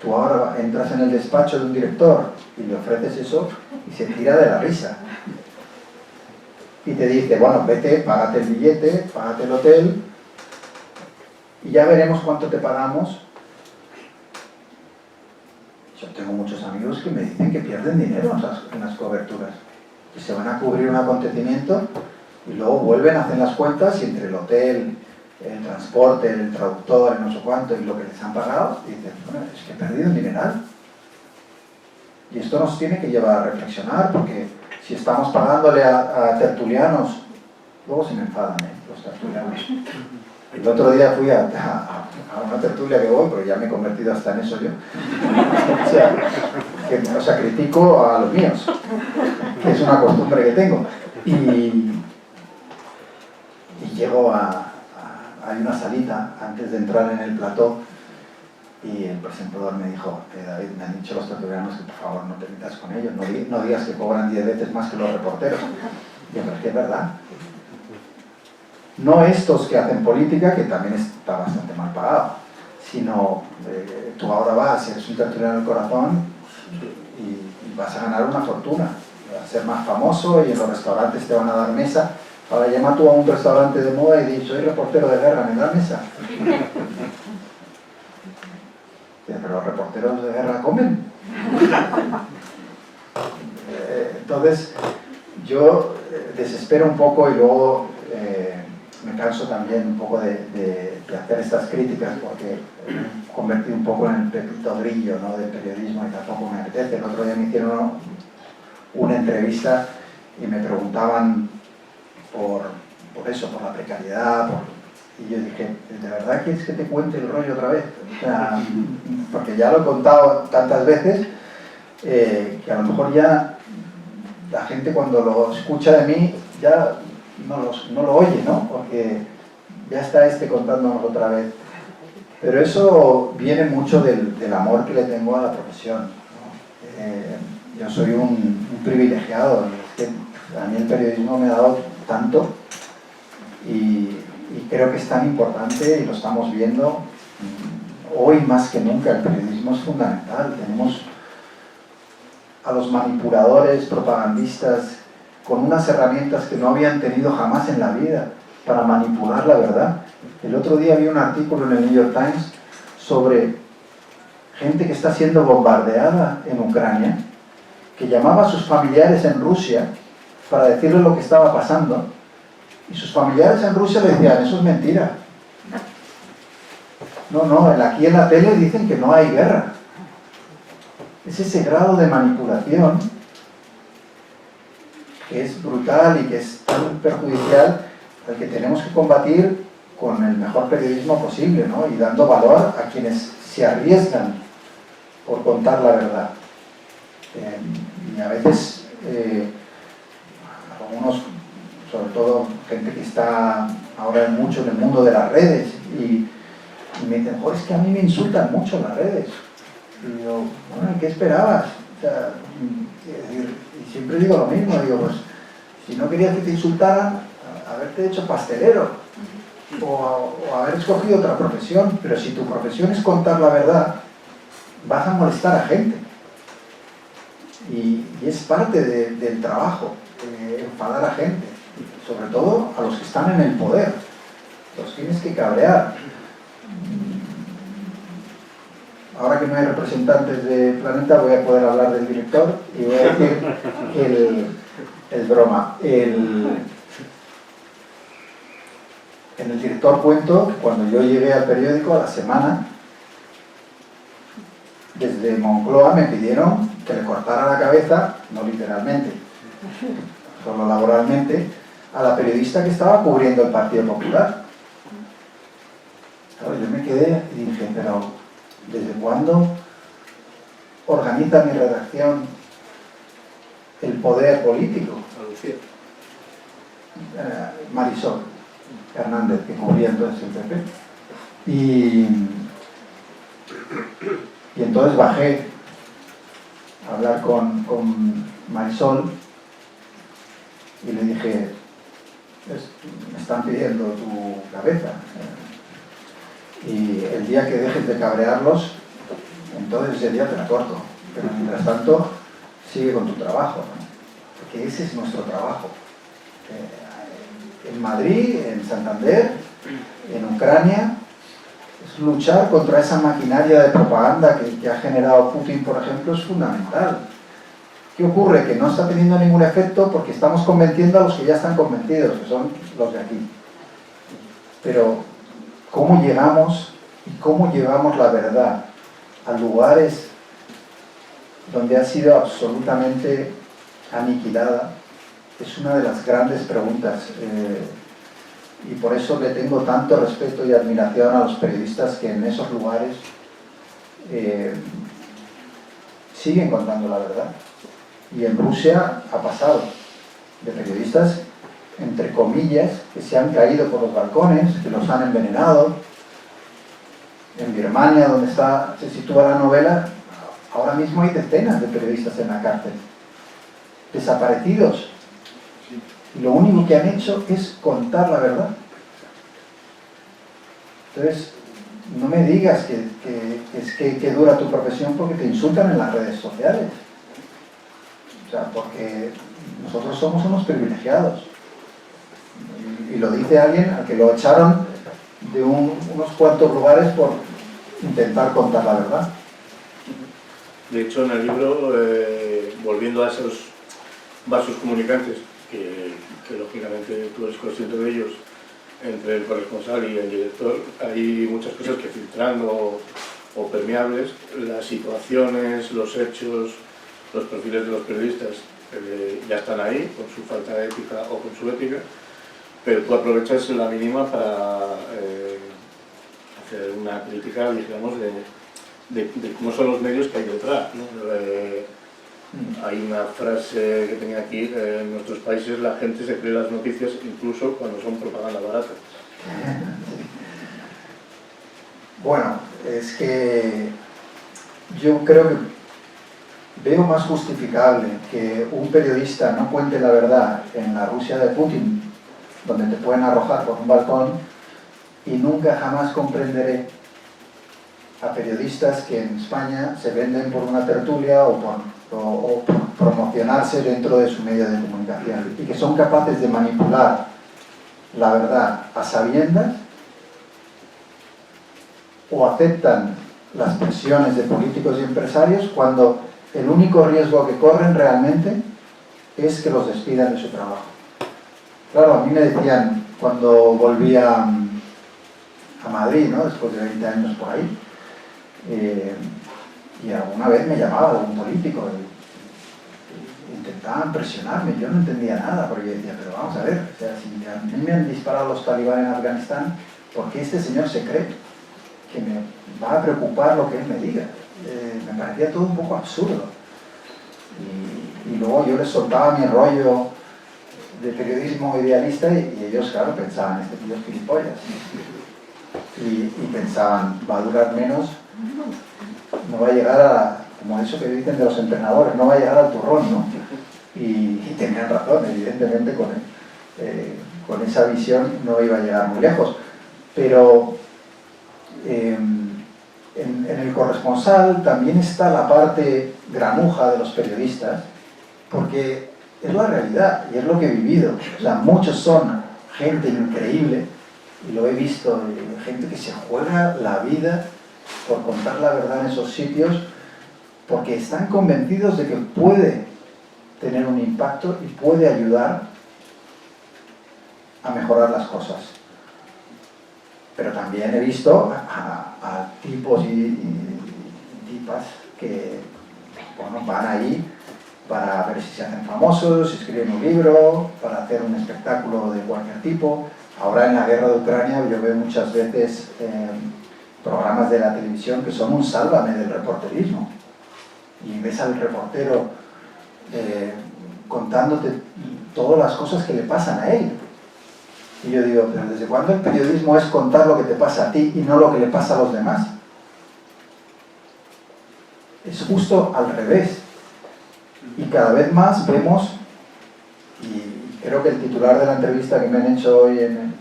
Tú ahora entras en el despacho de un director y le ofreces eso y se tira de la risa. Y te dice, bueno, vete, págate el billete, págate el hotel y ya veremos cuánto te pagamos. Yo tengo muchos amigos que me dicen que pierden dinero en las coberturas, que se van a cubrir un acontecimiento y luego vuelven, hacen las cuentas y entre el hotel, el transporte, el traductor, el no sé cuánto y lo que les han pagado, y dicen, bueno, es que he perdido un dineral. Y esto nos tiene que llevar a reflexionar, porque si estamos pagándole a tertulianos, luego se me enfadan los tertulianos. El otro día fui a una tertulia que voy, pero ya me he convertido hasta en eso yo. O sea, critico a los míos, que es una costumbre que tengo. Y llego hay una salita antes de entrar en el plató y el presentador me dijo, David, me han dicho los tertulianos que por favor no te metas con ellos, no digas que cobran 10 veces más que los reporteros. Y yo, pero es que es verdad. No estos que hacen política, que también está bastante mal pagado, sino tú ahora vas, eres un tertuliano del corazón y vas a ganar una fortuna, vas a ser más famoso y en los restaurantes te van a dar mesa. Ahora llama tú a un restaurante de moda y di, soy reportero de guerra, ¿me da mesa? Pero los reporteros de guerra comen. Entonces, yo desespero un poco y luego me canso también un poco de hacer estas críticas, porque me he convertido un poco en el Pepito Grillo, ¿no?, del periodismo, y tampoco me apetece. El otro día me hicieron una entrevista y me preguntaban por eso, por la precariedad, y yo dije, ¿de verdad quieres que te cuente el rollo otra vez? O sea, porque ya lo he contado tantas veces que a lo mejor ya la gente cuando lo escucha de mí ya no lo oye, ¿no? Porque ya está contándonos otra vez. Pero eso viene mucho del amor que le tengo a la profesión, ¿no? Yo soy un privilegiado, es que a mí el periodismo me ha dado tanto y creo que es tan importante y lo estamos viendo hoy más que nunca. El periodismo es fundamental. Tenemos a los manipuladores, propagandistas, con unas herramientas que no habían tenido jamás en la vida para manipular la verdad. El otro día vi un artículo en el New York Times sobre gente que está siendo bombardeada en Ucrania, que llamaba a sus familiares en Rusia para decirles lo que estaba pasando, y sus familiares en Rusia le decían, eso es mentira. No, aquí en la tele dicen que no hay guerra. Es ese grado de manipulación que es brutal y que es tan perjudicial, al que tenemos que combatir con el mejor periodismo posible, ¿no? Y dando valor a quienes se arriesgan por contar la verdad. Y a veces algunos, sobre todo gente que está ahora mucho en el mundo de las redes, y me dicen, es que a mí me insultan mucho en las redes. Y digo, bueno, ¿qué esperabas? O sea, y siempre digo lo mismo, digo, pues si no querías que te insultaran, haberte hecho pastelero o haber escogido otra profesión, pero si tu profesión es contar la verdad, vas a molestar a gente. Y es parte del trabajo, enfadar a gente, sobre todo a los que están en el poder. Los tienes que cabrear. ahora que no hay representantes de Planeta, voy a poder hablar del director y voy a decir el broma. En el director cuento que cuando yo llegué al periódico a la semana, desde Moncloa me pidieron que le cortara la cabeza, no literalmente, solo laboralmente, a la periodista que estaba cubriendo el Partido Popular. Claro, yo me quedé y dije, pero ¿desde cuándo organiza mi redacción el poder político? Marisol Hernández, que cubría entonces el PP. Y entonces bajé a hablar con Marisol y le dije, me están pidiendo tu cabeza. Y el día que dejes de cabrearlos, entonces ese día te la corto. Pero mientras tanto, sigue con tu trabajo, ¿no? Porque ese es nuestro trabajo. En Madrid, en Santander, en Ucrania, es luchar contra esa maquinaria de propaganda que ha generado Putin, por ejemplo, es fundamental. ¿Qué ocurre? Que no está teniendo ningún efecto porque estamos convenciendo a los que ya están convencidos, que son los de aquí. Pero cómo llegamos y cómo llevamos la verdad a lugares donde ha sido absolutamente aniquilada es una de las grandes preguntas, y por eso le tengo tanto respeto y admiración a los periodistas que en esos lugares siguen contando la verdad. Y en Rusia ha pasado de periodistas, entre comillas, que se han caído por los balcones, que los han envenenado. En Birmania, donde se sitúa la novela, ahora mismo hay decenas de periodistas en la cárcel, desaparecidos. Y lo único que han hecho es contar la verdad. Entonces, no me digas que dura tu profesión porque te insultan en las redes sociales. O sea, porque nosotros somos unos privilegiados. Y lo dice alguien al que lo echaron de unos cuantos lugares por intentar contar la verdad. De hecho, en el libro, volviendo a esos vasos comunicantes, que lógicamente tú eres consciente de ellos, entre el corresponsal y el director, hay muchas cosas que filtrando o permeables, las situaciones, los hechos, los perfiles de los periodistas ya están ahí, con su falta de ética o con su ética, pero tú aprovechas la mínima para hacer una crítica, digamos, de cómo son los medios que hay detrás, ¿no? Hay una frase que tenía aquí, en nuestros países la gente se cree las noticias incluso cuando son propaganda barata. Bueno, es que yo creo que veo más justificable que un periodista no cuente la verdad en la Rusia de Putin, donde te pueden arrojar por un balcón, y nunca jamás comprenderé a periodistas que en España se venden por una tertulia o por promocionarse dentro de su medio de comunicación y que son capaces de manipular la verdad a sabiendas o aceptan las presiones de políticos y empresarios cuando el único riesgo que corren realmente es que los despidan de su trabajo. Claro, a mí me decían cuando volví a Madrid, ¿no? Después de 20 años por ahí, y alguna vez me llamaba algún político y intentaban presionarme, yo no entendía nada, porque yo decía, pero vamos a ver, o sea, si a mí me han disparado los talibán en Afganistán, ¿por qué este señor se cree que me va a preocupar lo que él me diga? Me parecía todo un poco absurdo. Y luego yo les soltaba mi rollo de periodismo idealista y ellos, claro, pensaban, este tío es gilipollas. Y pensaban, va a durar menos, no va a llegar a, como eso que dicen de los entrenadores, no va a llegar al turrón, ¿no? Y tenían razón, evidentemente, con esa visión no iba a llegar muy lejos. Pero en el corresponsal también está la parte granuja de los periodistas, porque es la realidad y es lo que he vivido. O sea, muchos son gente increíble, y lo he visto, gente que se juega la vida por contar la verdad en esos sitios, porque están convencidos de que puede tener un impacto y puede ayudar a mejorar las cosas. Pero también he visto a tipos y tipas que bueno, van ahí para ver si se hacen famosos, si escriben un libro, para hacer un espectáculo de cualquier tipo. Ahora en la guerra de Ucrania yo veo muchas veces programas de la televisión que son un sálvame del reporterismo. Y ves al reportero contándote todas las cosas que le pasan a él. Y yo digo, pero ¿desde cuándo el periodismo es contar lo que te pasa a ti y no lo que le pasa a los demás? Es justo al revés. Y cada vez más vemos, y creo que el titular de la entrevista que me han hecho hoy en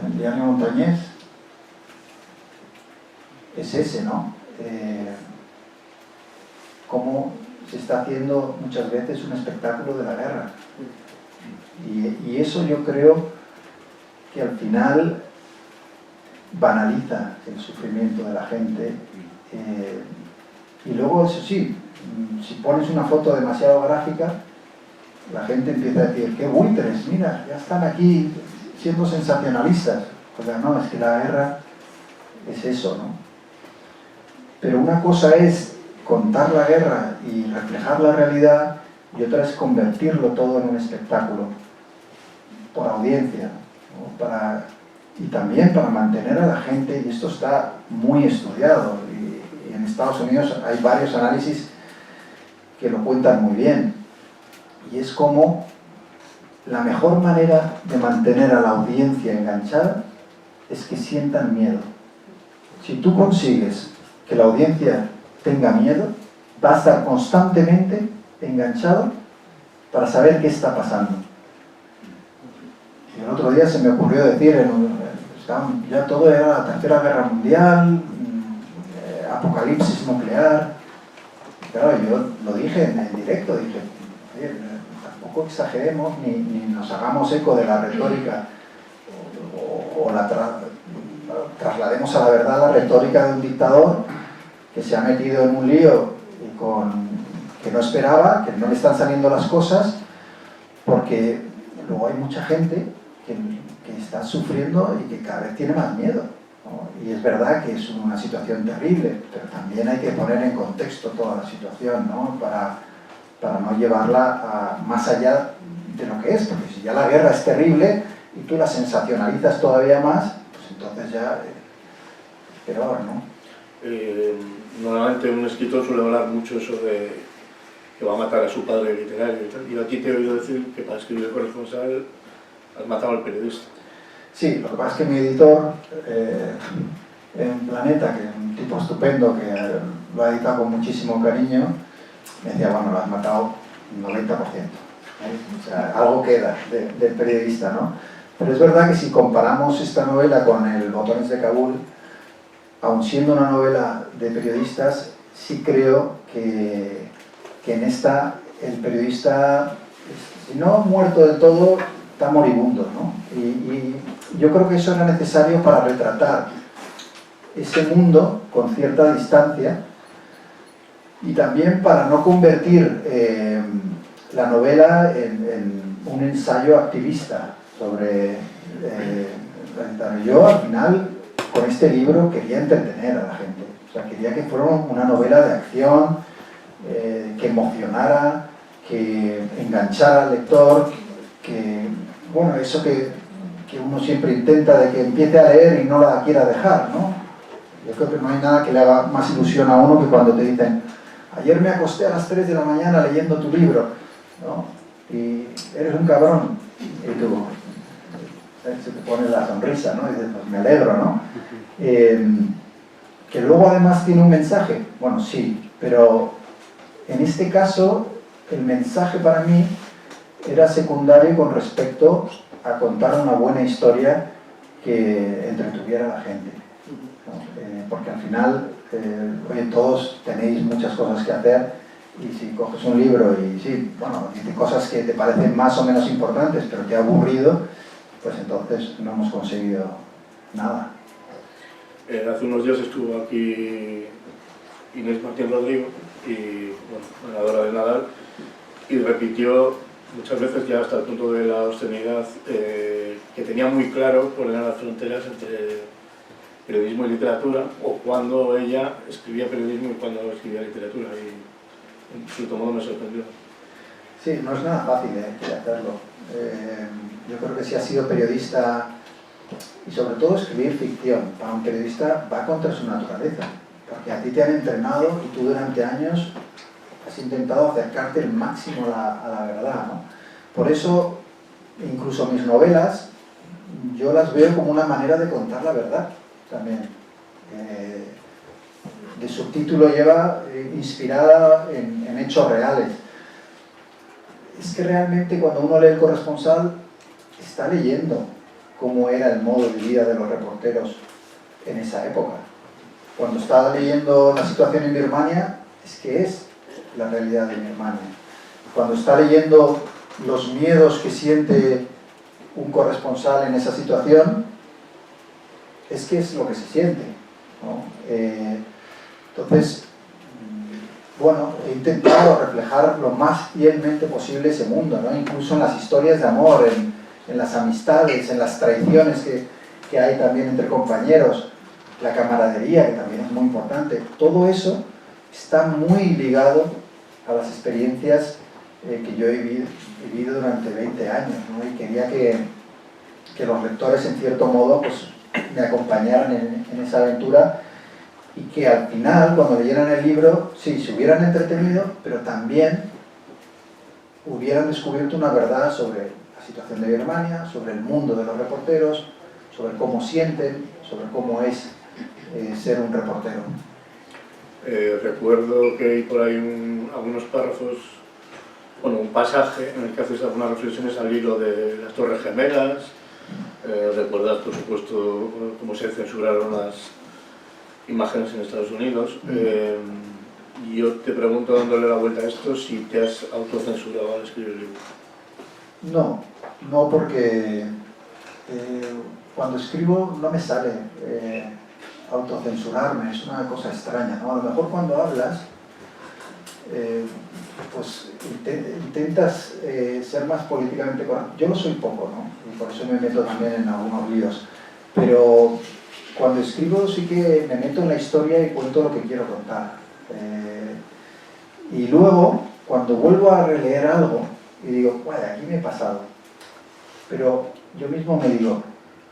el diario Montañés es ese, ¿no? Cómo se está haciendo muchas veces un espectáculo de la guerra. Y eso yo creo que al final banaliza el sufrimiento de la gente. Y luego, eso sí, si pones una foto demasiado gráfica, la gente empieza a decir, qué buitres, mira, ya están aquí siendo sensacionalistas. Pues no, es que la guerra es eso, ¿no? Pero una cosa es contar la guerra y reflejar la realidad, y otra es convertirlo todo en un espectáculo, por audiencia, ¿no? Y también para mantener a la gente, y esto está muy estudiado, y en Estados Unidos hay varios análisis que lo cuentan muy bien, y es como la mejor manera de mantener a la audiencia enganchada es que sientan miedo. Si tú consigues que la audiencia tenga miedo, va a estar constantemente enganchado para saber qué está pasando. Y el otro día se me ocurrió decir, ya todo era la Tercera Guerra Mundial, apocalipsis nuclear. Claro, yo lo dije en directo, dije, tampoco exageremos ni nos hagamos eco de la retórica o traslademos a la verdad la retórica de un dictador que se ha metido en un lío que no esperaba, que no le están saliendo las cosas, porque luego hay mucha gente que está sufriendo y que cada vez tiene más miedo, ¿no? Y es verdad que es una situación terrible, pero también hay que poner en contexto toda la situación, ¿no? Para no llevarla más allá de lo que es, porque si ya la guerra es terrible y tú la sensacionalizas todavía más, pues entonces ya es peor, ¿no? Normalmente un escritor suele hablar mucho sobre que va a matar a su padre literario y tal. Y aquí te he oído decir que para escribir El Corresponsal has matado al periodista. Sí, lo que pasa es que mi editor, en Planeta, que es un tipo estupendo, que lo ha editado con muchísimo cariño, me decía, bueno, lo has matado un 90%. O sea, algo queda del periodista, ¿no? Pero es verdad que si comparamos esta novela con El Botones de Kabul, aun siendo una novela de periodistas, sí creo que en esta el periodista, si no muerto del todo, está moribundo, ¿no? Y yo creo que eso era necesario para retratar ese mundo con cierta distancia y también para no convertir la novela en un ensayo activista sobre yo al final con este libro quería entretener a la gente, o sea, quería que fuera una novela de acción, que emocionara, que enganchara al lector, que, bueno, eso que uno siempre intenta de que empiece a leer y no la quiera dejar, ¿no? Yo creo que no hay nada que le haga más ilusión a uno que cuando te dicen, ayer me acosté a las 3 de la mañana leyendo tu libro, ¿no? Y eres un cabrón, y tú se te pone la sonrisa, ¿no? Y dices, pues me alegro, ¿no? Que luego además tiene un mensaje, bueno, sí, pero en este caso el mensaje para mí era secundario con respecto a contar una buena historia que entretuviera a la gente, ¿no? Porque al final, oye, todos tenéis muchas cosas que hacer y si coges un libro y sí, bueno, dice cosas que te parecen más o menos importantes pero te ha aburrido, pues entonces no hemos conseguido nada. Hace unos días estuvo aquí Inés Martín Rodrigo, y, bueno, ganadora de Nadal, y repitió muchas veces, ya hasta el punto de la obscenidad, que tenía muy claro cuáles eran las fronteras entre periodismo y literatura, o cuando ella escribía periodismo y cuando escribía literatura, y en cierto modo me sorprendió. Sí, no es nada fácil de hacerlo. Yo creo que si has sido periodista, y sobre todo escribir ficción, para un periodista va contra su naturaleza, porque a ti te han entrenado y tú durante años has intentado acercarte el máximo a la verdad, ¿no? Por eso, incluso mis novelas, yo las veo como una manera de contar la verdad también. De subtítulo lleva inspirada en hechos reales. Es que realmente cuando uno lee El Corresponsal está leyendo cómo era el modo de vida de los reporteros en esa época. Cuando está leyendo la situación en Birmania, es que es la realidad de Birmania. Cuando está leyendo los miedos que siente un corresponsal en esa situación, es que es lo que se siente, ¿no? Entonces, bueno, he intentado reflejar lo más fielmente posible ese mundo, ¿no? Incluso en las historias de amor, en las amistades, en las traiciones que hay también entre compañeros, la camaradería, que también es muy importante. Todo eso está muy ligado a las experiencias que yo he vivido durante 20 años, ¿no? Y quería que los lectores, en cierto modo, pues, me acompañaran en esa aventura, y que al final, cuando leyeran el libro, sí, se hubieran entretenido, pero también hubieran descubierto una verdad sobre la situación de Birmania, sobre el mundo de los reporteros, sobre cómo sienten, sobre cómo es ser un reportero. Recuerdo que hay por ahí algunos párrafos, bueno, un pasaje en el que haces algunas reflexiones al hilo de las Torres Gemelas. Recuerdas, por supuesto, cómo se censuraron las imágenes en Estados Unidos. Y yo te pregunto, dándole la vuelta a esto, si te has autocensurado al escribir el libro. No, porque cuando escribo no me sale autocensurarme, es una cosa extraña, ¿no? A lo mejor cuando hablas, pues intentas ser más políticamente correcto. Yo lo soy poco, ¿no? Y por eso me meto también en algunos líos. Pero cuando escribo sí que me meto en la historia y cuento lo que quiero contar. Y luego, cuando vuelvo a releer algo, y digo, bueno, aquí me he pasado. Pero yo mismo me digo,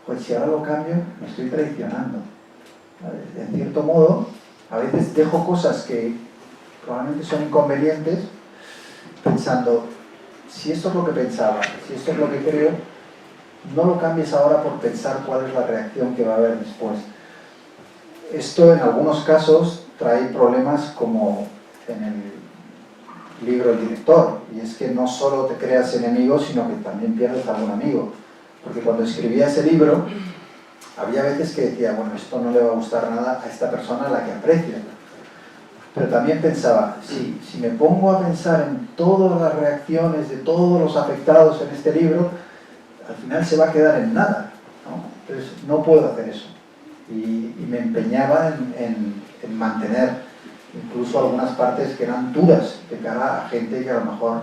pues si ahora lo cambio, me estoy traicionando. En cierto modo, a veces dejo cosas que probablemente son inconvenientes, pensando, si esto es lo que pensaba, si esto es lo que creo, no lo cambies ahora por pensar cuál es la reacción que va a haber después. Esto en algunos casos trae problemas como en el libro El Director, y es que no solo te creas enemigos, sino que también pierdes algún amigo. Porque cuando escribía ese libro, había veces que decía, bueno, esto no le va a gustar nada a esta persona a la que aprecio. Pero también pensaba, si me pongo a pensar en todas las reacciones de todos los afectados en este libro, al final se va a quedar en nada, ¿no? Entonces no puedo hacer eso. Y me empeñaba en mantener incluso algunas partes que eran duras de cara a gente que a lo mejor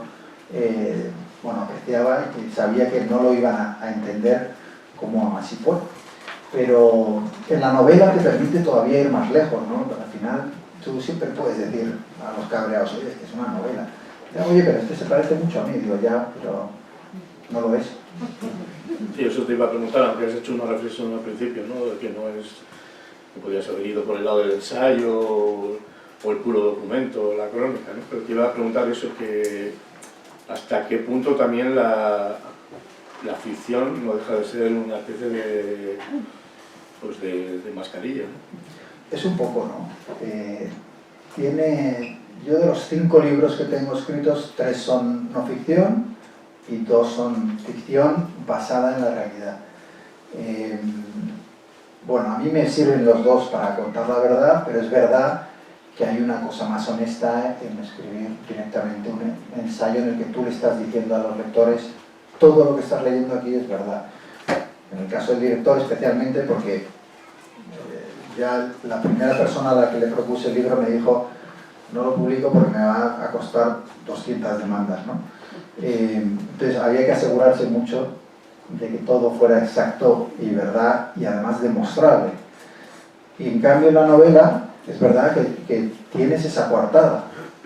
apreciaba y que sabía que no lo iban a entender como así fue. Pero en la novela te permite todavía ir más lejos, ¿no? Pero al final tú siempre puedes decir a los cabreados, oye, es que es una novela. Oye, pero este se parece mucho a mí. Digo, ya, pero no lo es. Sí, eso te iba a preguntar, aunque has hecho una reflexión al principio, ¿no? De que no es, que podías haber ido por el lado del ensayo o el puro documento, la crónica, ¿no? Pero te iba a preguntar eso, que hasta qué punto también la ficción no deja de ser una especie de mascarilla, ¿no? Es un poco, ¿no? Yo de los 5 libros que tengo escritos, 3 son no ficción y 2 son ficción basada en la realidad. Bueno, a mí me sirven los 2 para contar la verdad, pero es verdad que hay una cosa más honesta en escribir directamente un ensayo en el que tú le estás diciendo a los lectores todo lo que estás leyendo aquí es verdad. En el caso del Director especialmente porque ya la primera persona a la que le propuse el libro me dijo: no lo publico porque me va a costar 200 demandas, ¿no? Entonces había que asegurarse mucho de que todo fuera exacto y verdad y además demostrable. Y en cambio en la novela es verdad que tienes esa coartada,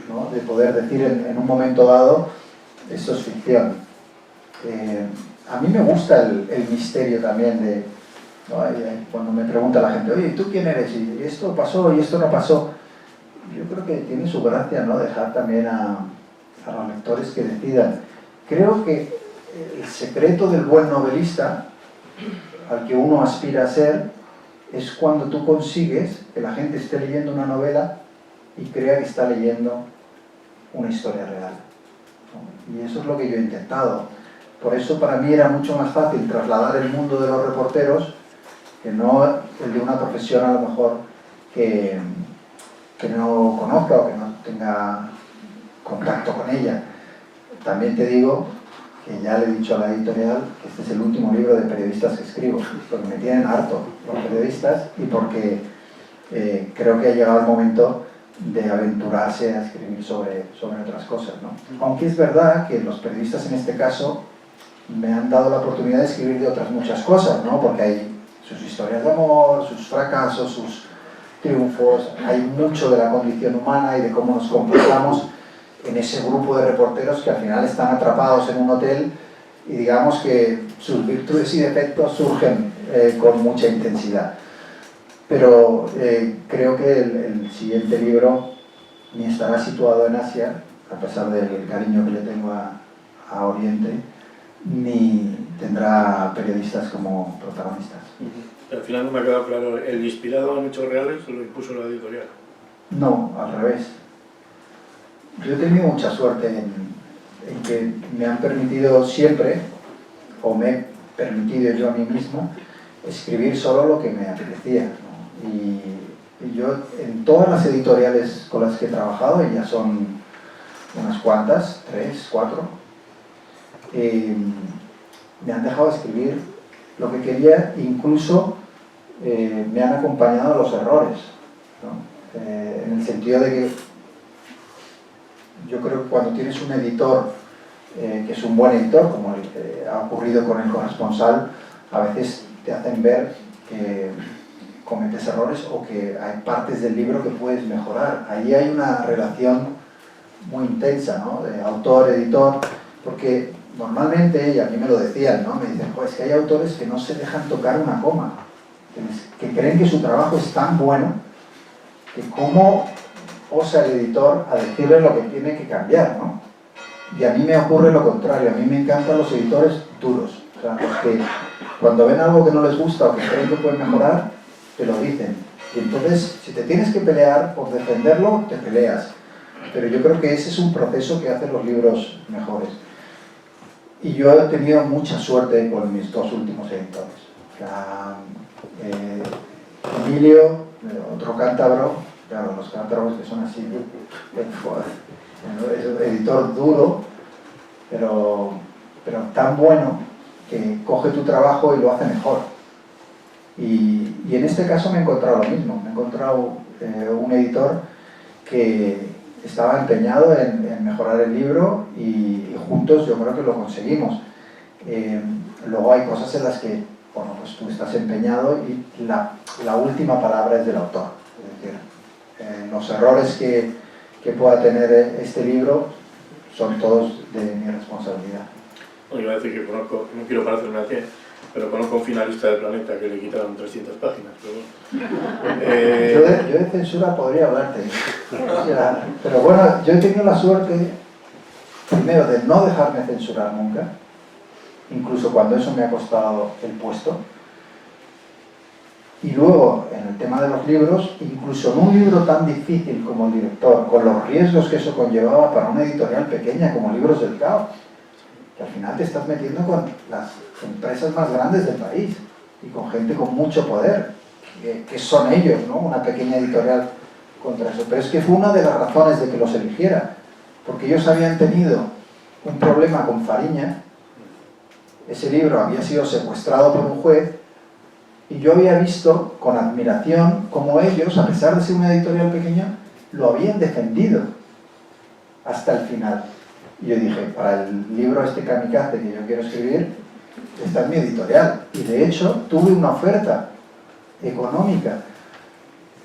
¿no? De poder decir en un momento dado: esto es ficción. A mí me gusta el misterio también de, ¿no? Cuando me pregunta la gente: oye, ¿tú quién eres? Y esto pasó y esto no pasó. Yo creo que tiene su gracia, ¿no? Dejar también a los lectores que decidan. Creo que el secreto del buen novelista, al que uno aspira a ser, es cuando tú consigues que la gente esté leyendo una novela y crea que está leyendo una historia real, ¿no? Y eso es lo que yo he intentado. Por eso para mí era mucho más fácil trasladar el mundo de los reporteros que no el de una profesión a lo mejor que no conozca o que no tenga contacto con ella. También te digo que ya le he dicho a la editorial que este es el último libro de periodistas que escribo, porque me tienen harto los periodistas y porque creo que ha llegado el momento de aventurarse a escribir sobre otras cosas, ¿no? Aunque es verdad que los periodistas en este caso me han dado la oportunidad de escribir de otras muchas cosas, ¿no? Porque hay sus historias de amor, sus fracasos, sus triunfos, hay mucho de la condición humana y de cómo nos comportamos en ese grupo de reporteros que al final están atrapados en un hotel y digamos que sus virtudes y defectos surgen con mucha intensidad. Pero creo que el siguiente libro ni estará situado en Asia, a pesar del cariño que le tengo a Oriente, ni tendrá periodistas como protagonistas. Al final no me ha quedado claro, ¿el inspirado en hechos reales o lo impuso la editorial? No, al revés. Yo he tenido mucha suerte en que me han permitido siempre, o me he permitido yo a mí mismo, escribir solo lo que me apetecía, ¿no? Y yo en todas las editoriales con las que he trabajado, y ya son unas cuantas, 3, 4, me han dejado escribir lo que quería, incluso me han acompañado los errores, ¿no? En el sentido de que yo creo que cuando tienes un editor que es un buen editor, como ha ocurrido con El Corresponsal, a veces te hacen ver que cometes errores o que hay partes del libro que puedes mejorar. Ahí hay una relación muy intensa, ¿no? De autor-editor, porque normalmente, y a mí me lo decían, ¿no? Me dicen: pues que hay autores que no se dejan tocar una coma, que creen que su trabajo es tan bueno que cómo osa el editor a decirle lo que tiene que cambiar, ¿no? Y a mí me ocurre lo contrario. A mí me encantan los editores duros, o sea, los que cuando ven algo que no les gusta o que creen que pueden mejorar, te lo dicen. Y entonces, si te tienes que pelear por defenderlo, te peleas. Pero yo creo que ese es un proceso que hace los libros mejores. Y yo he tenido mucha suerte con mis 2 últimos editores. O sea, Emilio, otro cántabro, claro, los cántabros que son así, es un editor duro, pero tan bueno que coge tu trabajo y lo hace mejor. Y en este caso me he encontrado lo mismo. Me he encontrado un editor que estaba empeñado en mejorar el libro y juntos yo creo que lo conseguimos. Luego hay cosas en las que, bueno, pues tú estás empeñado y la última palabra es del autor. Es decir, los errores que pueda tener este libro son todos de mi responsabilidad. Bueno, iba a decir que conozco, no quiero parecerme a ti, pero conozco a un finalista del Planeta que le quitaron 300 páginas. Pero bueno. Yo de censura podría hablarte. Pero bueno, yo he tenido la suerte, primero, de no dejarme censurar nunca, incluso cuando eso me ha costado el puesto. Y luego, en el tema de los libros, incluso en un libro tan difícil como El Director, con los riesgos que eso conllevaba para una editorial pequeña como Libros del Caos, que al final te estás metiendo con las empresas más grandes del país y con gente con mucho poder, que son ellos, ¿no? Una pequeña editorial contra eso. Pero es que fue una de las razones de que los eligiera, porque ellos habían tenido un problema con Fariña. Ese libro había sido secuestrado por un juez Y yo había visto con admiración cómo ellos, a pesar de ser una editorial pequeña, lo habían defendido hasta el final. Y yo dije, para el libro este kamikaze que yo quiero escribir, esta es mi editorial. Y de hecho, tuve una oferta económica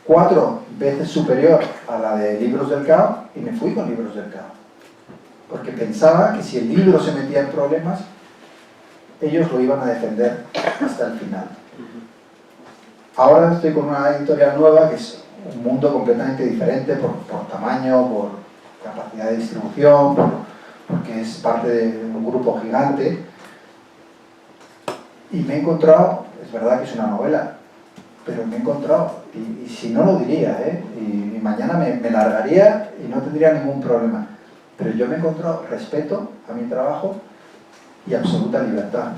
4 veces superior a la de Libros del Cao y me fui con Libros del Cao. Porque pensaba que si el libro se metía en problemas, ellos lo iban a defender hasta el final. Ahora estoy con una editorial nueva que es un mundo completamente diferente por tamaño, por capacidad de distribución, porque es parte de un grupo gigante. Y me he encontrado, es verdad que es una novela, pero me he encontrado, y si no lo diría, y mañana me largaría y no tendría ningún problema, pero yo me he encontrado respeto a mi trabajo y absoluta libertad.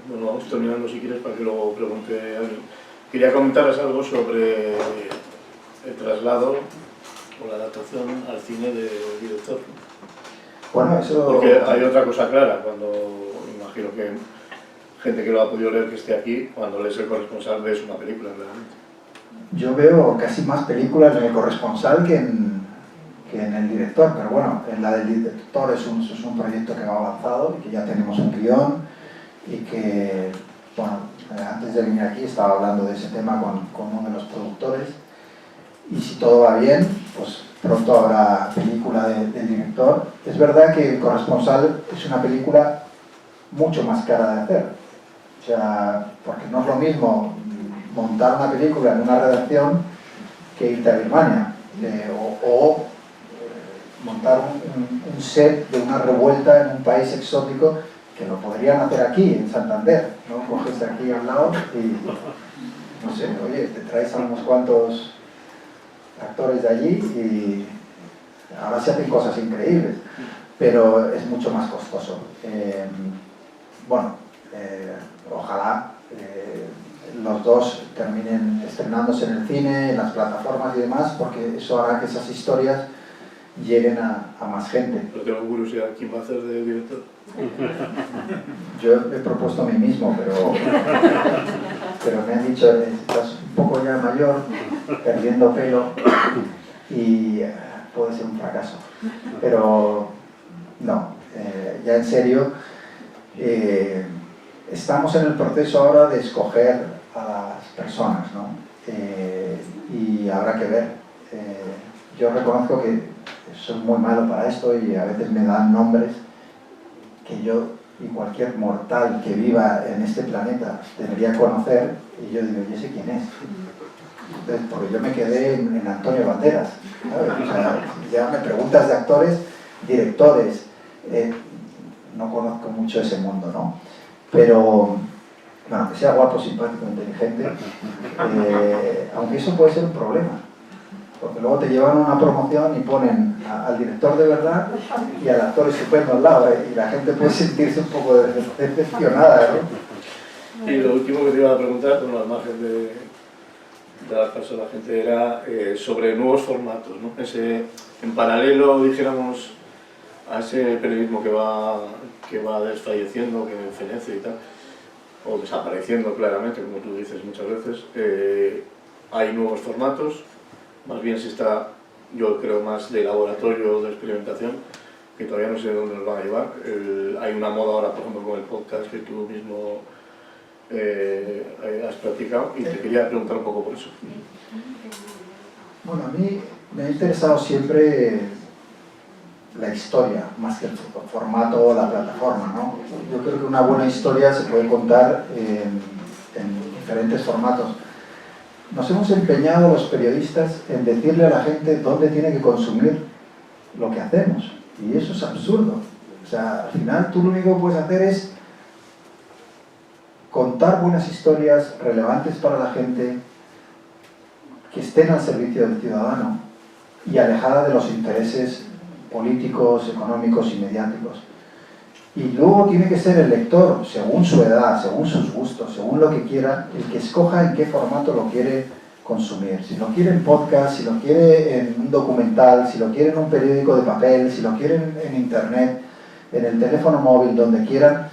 Bueno, vamos terminando si quieres para que luego pregunte a alguien. Quería comentaros algo sobre el traslado o la adaptación al cine de director. Bueno, eso... Porque hay otra cosa clara, cuando imagino que gente que lo ha podido leer que esté aquí, cuando lees El Corresponsal ves una película, realmente. Yo veo casi más películas en El Corresponsal que en el director, pero bueno, en la del director es un proyecto que va avanzado y que ya tenemos un guión y que, bueno, antes de venir aquí estaba hablando de ese tema con uno de los productores y si todo va bien, pues pronto habrá película del director. Es verdad que El Corresponsal es una película mucho más cara de hacer, o sea, porque no es lo mismo montar una película en una redacción que irte a Birmania o montar un set de una revuelta en un país exótico que lo podrían hacer aquí, en Santander, ¿no? Coges aquí al lado y, no sé, oye, te traes a unos cuantos actores de allí y ahora se hacen cosas increíbles, pero es mucho más costoso. Ojalá los dos terminen estrenándose en el cine, en las plataformas y demás, porque eso hará que esas historias lleguen a más gente. Pero tengo curiosidad, ¿quién va a hacer de director? Yo he propuesto a mí mismo, pero me han dicho, estás un poco ya mayor, perdiendo pelo y puede ser un fracaso. Pero no, ya en serio, estamos en el proceso ahora de escoger a las personas, ¿no? Y habrá que ver. Yo reconozco que soy muy malo para esto y a veces me dan nombres que yo y cualquier mortal que viva en este planeta debería conocer y yo digo, ¿y ese quién es? Entonces, porque yo me quedé en Antonio Banderas, ¿sabes? O sea, ya me preguntas de actores, directores, no conozco mucho ese mundo, ¿no? Pero, bueno, que sea guapo, simpático, inteligente, aunque eso puede ser un problema. Porque luego te llevan a una promoción y ponen al director de verdad y al actor estupendo al lado, y la gente puede sentirse un poco decepcionada, ¿no? Y lo último que te iba a preguntar, bueno, al margen de dar paso a la gente, era sobre nuevos formatos, ¿no? En paralelo, dijéramos, a ese periodismo que va desfalleciendo, que fenece y tal, o desapareciendo claramente, como tú dices muchas veces, hay nuevos formatos. Más bien se está, yo creo, más de laboratorio, de experimentación, que todavía no sé dónde nos van a llevar. Hay una moda ahora, por ejemplo, con el podcast que tú mismo has practicado y te quería preguntar un poco por eso. Bueno, a mí me ha interesado siempre la historia, más que el formato o la plataforma, ¿no? Yo creo que una buena historia se puede contar en diferentes formatos. Nos hemos empeñado los periodistas en decirle a la gente dónde tiene que consumir lo que hacemos. Y eso es absurdo. O sea, al final tú lo único que puedes hacer es contar buenas historias relevantes para la gente, que estén al servicio del ciudadano y alejada de los intereses políticos, económicos y mediáticos. Y luego tiene que ser el lector, según su edad, según sus gustos, según lo que quiera, el que escoja en qué formato lo quiere consumir. Si lo quiere en podcast, si lo quiere en un documental, si lo quiere en un periódico de papel, si lo quiere en internet, en el teléfono móvil, donde quieran.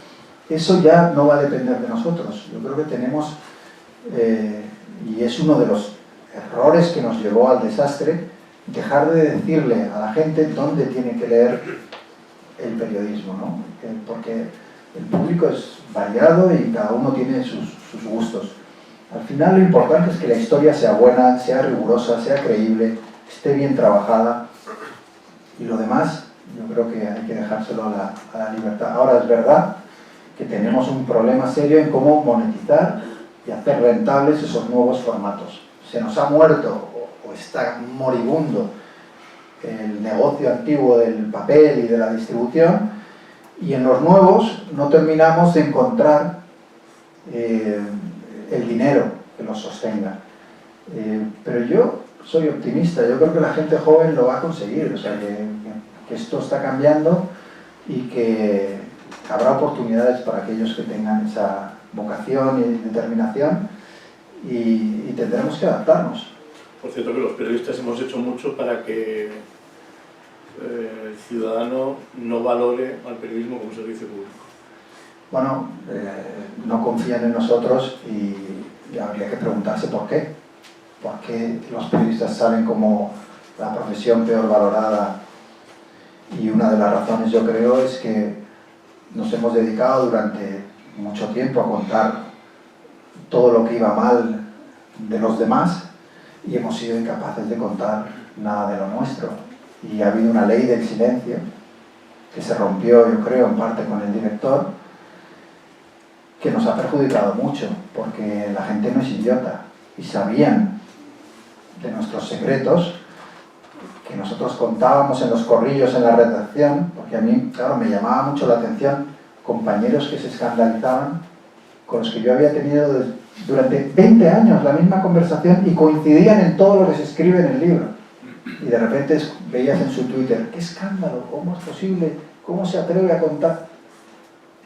eso ya no va a depender de nosotros. Yo creo que tenemos, y es uno de los errores que nos llevó al desastre, dejar de decirle a la gente dónde tiene que leer el periodismo, ¿no? Porque el público es variado y cada uno tiene sus gustos. Al final lo importante es que la historia sea buena, sea rigurosa, sea creíble, esté bien trabajada, y lo demás yo creo que hay que dejárselo a la libertad. Ahora es verdad que tenemos un problema serio en cómo monetizar y hacer rentables esos nuevos formatos. Se nos ha muerto o está moribundo el negocio antiguo del papel y de la distribución, y en los nuevos no terminamos de encontrar el dinero que los sostenga. Pero yo soy optimista, yo creo que la gente joven lo va a conseguir, o sea, que esto está cambiando y que habrá oportunidades para aquellos que tengan esa vocación y determinación, y tendremos que adaptarnos. Por cierto, que los periodistas hemos hecho mucho para que el ciudadano no valore al periodismo como servicio público. Bueno, no confían en nosotros y habría que preguntarse por qué. ¿Por qué los periodistas salen como la profesión peor valorada? Y una de las razones, yo creo, es que nos hemos dedicado durante mucho tiempo a contar todo lo que iba mal de los demás y hemos sido incapaces de contar nada de lo nuestro. Y ha habido una ley del silencio que se rompió, yo creo, en parte con el director, que nos ha perjudicado mucho, porque la gente no es idiota y sabían de nuestros secretos que nosotros contábamos en los corrillos en la redacción, porque a mí, claro, me llamaba mucho la atención compañeros que se escandalizaban, con los que yo había tenido durante 20 años la misma conversación y coincidían en todo lo que se escribe en el libro. Y de repente veías en su Twitter, ¡qué escándalo! ¿Cómo es posible? ¿Cómo se atreve a contar?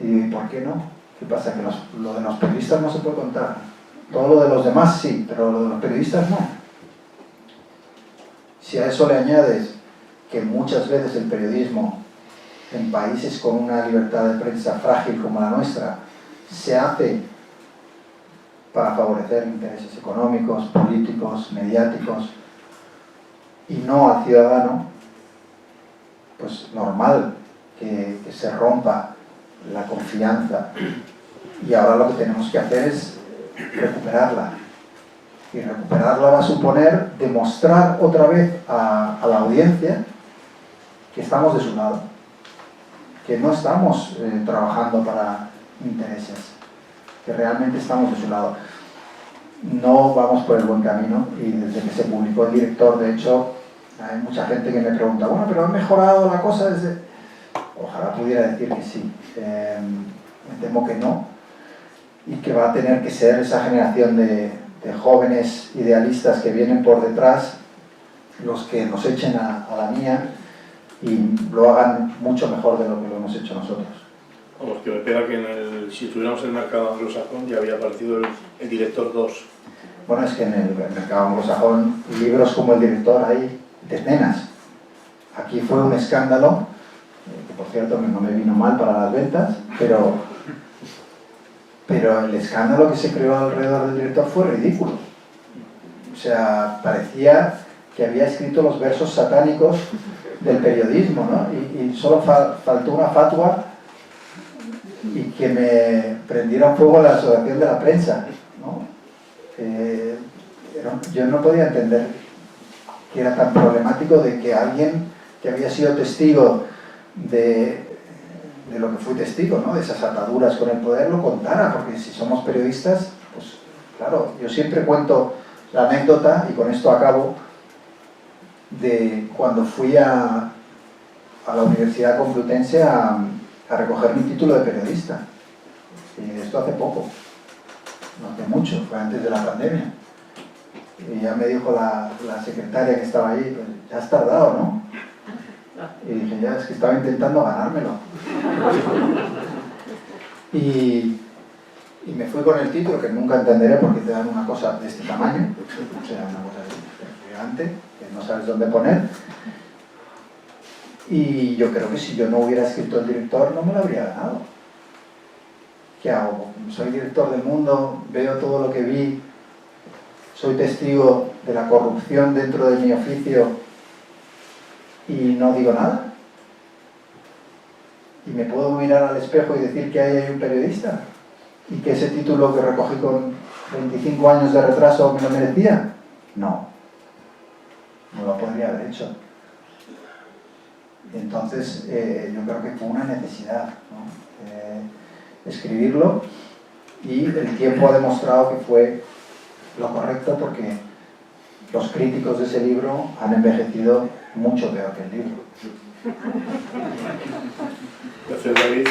Y ¿por qué no? ¿Qué pasa? Que lo de los periodistas no se puede contar. Todo lo de los demás sí, pero lo de los periodistas no. Si a eso le añades que muchas veces el periodismo en países con una libertad de prensa frágil como la nuestra se hace para favorecer intereses económicos, políticos, mediáticos y no al ciudadano, pues normal que se rompa la confianza, y ahora lo que tenemos que hacer es recuperarla. Y recuperarla va a suponer demostrar otra vez a la audiencia que estamos de su lado, que no estamos trabajando para intereses, que realmente estamos de su lado. No vamos por el buen camino, y desde que se publicó el director, de hecho, hay mucha gente que me pregunta, bueno, pero ¿ha mejorado la cosa desde...? Ojalá pudiera decir que sí. Me temo que no, y que va a tener que ser esa generación de jóvenes idealistas que vienen por detrás los que nos echen a la mía y lo hagan mucho mejor de lo que lo hemos hecho nosotros. Vamos, que me pega que si estuviéramos en el mercado anglosajón ya había aparecido el director 2. Bueno, es que en el mercado anglosajón libros como El director hay decenas. Aquí fue un escándalo, que por cierto no me vino mal para las ventas, pero el escándalo que se creó alrededor del director fue ridículo. O sea, parecía que había escrito los versos satánicos del periodismo, ¿no? Y solo faltó una fatua y que me prendiera fuego la asociación de la prensa, ¿no? Yo no podía entender que era tan problemático de que alguien que había sido testigo de lo que fui testigo, ¿no? De esas ataduras con el poder, lo contara, porque si somos periodistas, pues claro, yo siempre cuento la anécdota, y con esto acabo, de cuando fui a la Universidad Complutense a recoger mi título de periodista. Y esto hace poco, no hace mucho, fue antes de la pandemia. Y ya me dijo la secretaria que estaba ahí, pues ya has tardado, ¿no? Y dije, ya, es que estaba intentando ganármelo. Y me fui con el título, que nunca entenderé porque te dan una cosa de este tamaño, o sea, una cosa gigante, que no sabes dónde poner. Y yo creo que si yo no hubiera escrito El director, no me lo habría ganado. ¿qué hago? Soy director del Mundo, veo todo lo que vi, soy testigo de la corrupción dentro de mi oficio y no digo nada. Y me puedo mirar al espejo y decir que ahí hay un periodista y que ese título que recogí con 25 años de retraso me lo merecía. No lo podría haber hecho. Entonces yo creo que fue una necesidad, ¿no? Escribirlo, y el tiempo ha demostrado que fue lo correcto, porque los críticos de ese libro han envejecido mucho peor que el libro. Gracias, David.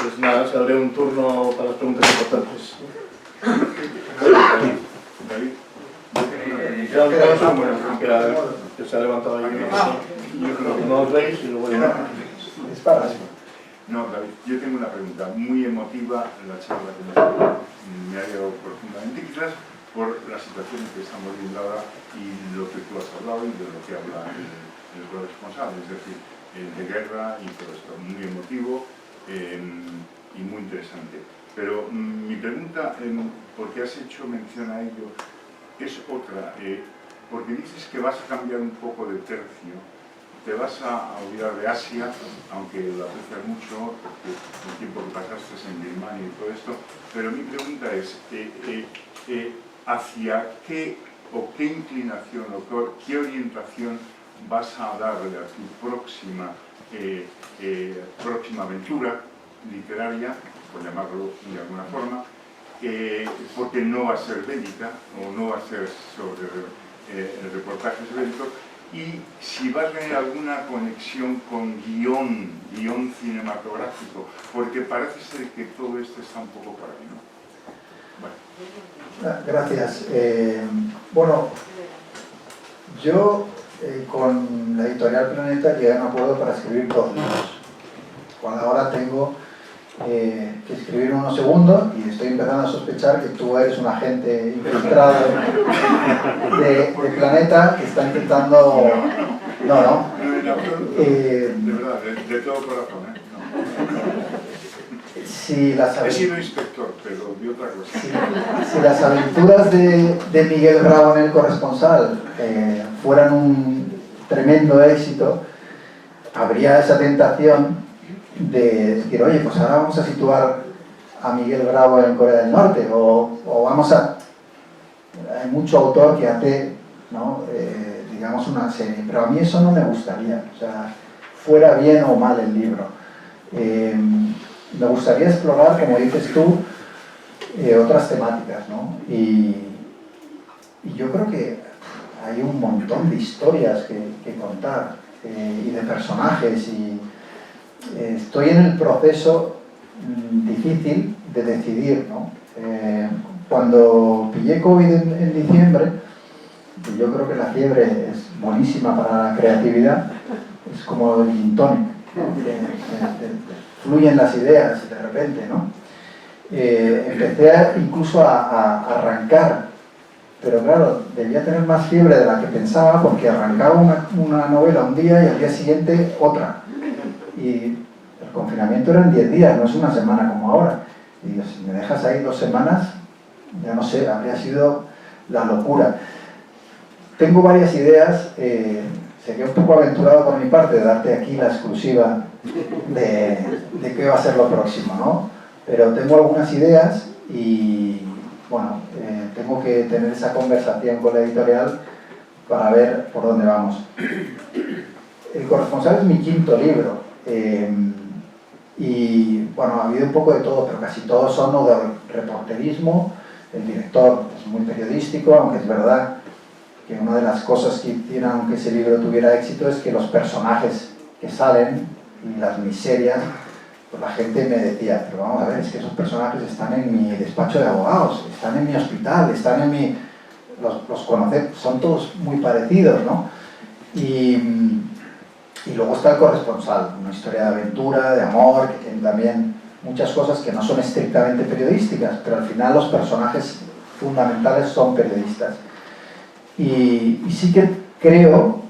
Pues nada, se abre un turno para las preguntas importantes. David, Ya quedamos un bueno, que se ha levantado ahí. No os veis y luego ya. Es para eso. no, David, yo tengo una pregunta muy emotiva. La charla que me ha llegado profundamente, quizás por la situación que estamos viendo ahora y lo que tú has hablado y de lo que habla el corresponsal, es decir, de guerra y todo esto, muy emotivo y muy interesante. Pero mi pregunta, porque has hecho mención a ello, es otra, porque dices que vas a cambiar un poco de tercio, te vas a olvidar de Asia, aunque lo aprecias mucho, porque el tiempo que pasaste en Birmania y todo esto, pero mi pregunta es, ¿hacia qué o qué inclinación o qué orientación vas a darle a tu próxima aventura literaria, por llamarlo de alguna forma, porque no va a ser bélica o no va a ser sobre reportajes bélicos, y si vas a tener alguna conexión con guión cinematográfico, porque parece ser que todo esto está un poco por ahí, ¿no? Bueno. Gracias. Bueno, yo con la editorial Planeta llegué a un acuerdo para escribir 2 libros. Cuando ahora tengo que escribir uno segundo, y estoy empezando a sospechar que tú eres un agente infiltrado de Planeta que está intentando... No. De verdad, de todo corazón, ¿eh? No. Si las He sido inspector, pero de otra cosa. Si las aventuras de Miguel Bravo en El Corresponsal fueran un tremendo éxito, habría esa tentación de decir, oye, pues ahora vamos a situar a Miguel Bravo en Corea del Norte, o vamos a... Hay mucho autor que hace, ¿no? Digamos, una serie, pero a mí eso no me gustaría, o sea, fuera bien o mal el libro. Me gustaría explorar, como dices tú, otras temáticas, ¿no? Y yo creo que hay un montón de historias que contar, y de personajes, y estoy en el proceso difícil de decidir, ¿no? Cuando pillé COVID en diciembre, y yo creo que la fiebre es buenísima para la creatividad, es como el gin tonic, fluyen las ideas de repente, ¿no? Empecé incluso a arrancar, pero claro, debía tener más fiebre de la que pensaba, porque arrancaba una novela un día y al día siguiente otra. Y el confinamiento eran 10 días, no es una semana como ahora. Y digo, si me dejas ahí 2 semanas, ya no sé, habría sido la locura. Tengo varias ideas, sería un poco aventurado por mi parte de darte aquí la exclusiva de qué va a ser lo próximo, ¿no? Pero tengo algunas ideas y, bueno, tengo que tener esa conversación con la editorial para ver por dónde vamos. El Corresponsal es mi 5º libro. Y bueno, ha habido un poco de todo, pero casi todos son o de reporterismo. El director es muy periodístico, aunque es verdad que una de las cosas que hicieron que ese libro tuviera éxito es que los personajes que salen y las miserias, pues la gente me decía, pero vamos a ver, es que esos personajes están en mi despacho de abogados, están en mi hospital, están en mi... los conocen, son todos muy parecidos, ¿no? Y luego está El Corresponsal, una historia de aventura, de amor, que tiene también muchas cosas que no son estrictamente periodísticas, pero al final los personajes fundamentales son periodistas. Y sí que creo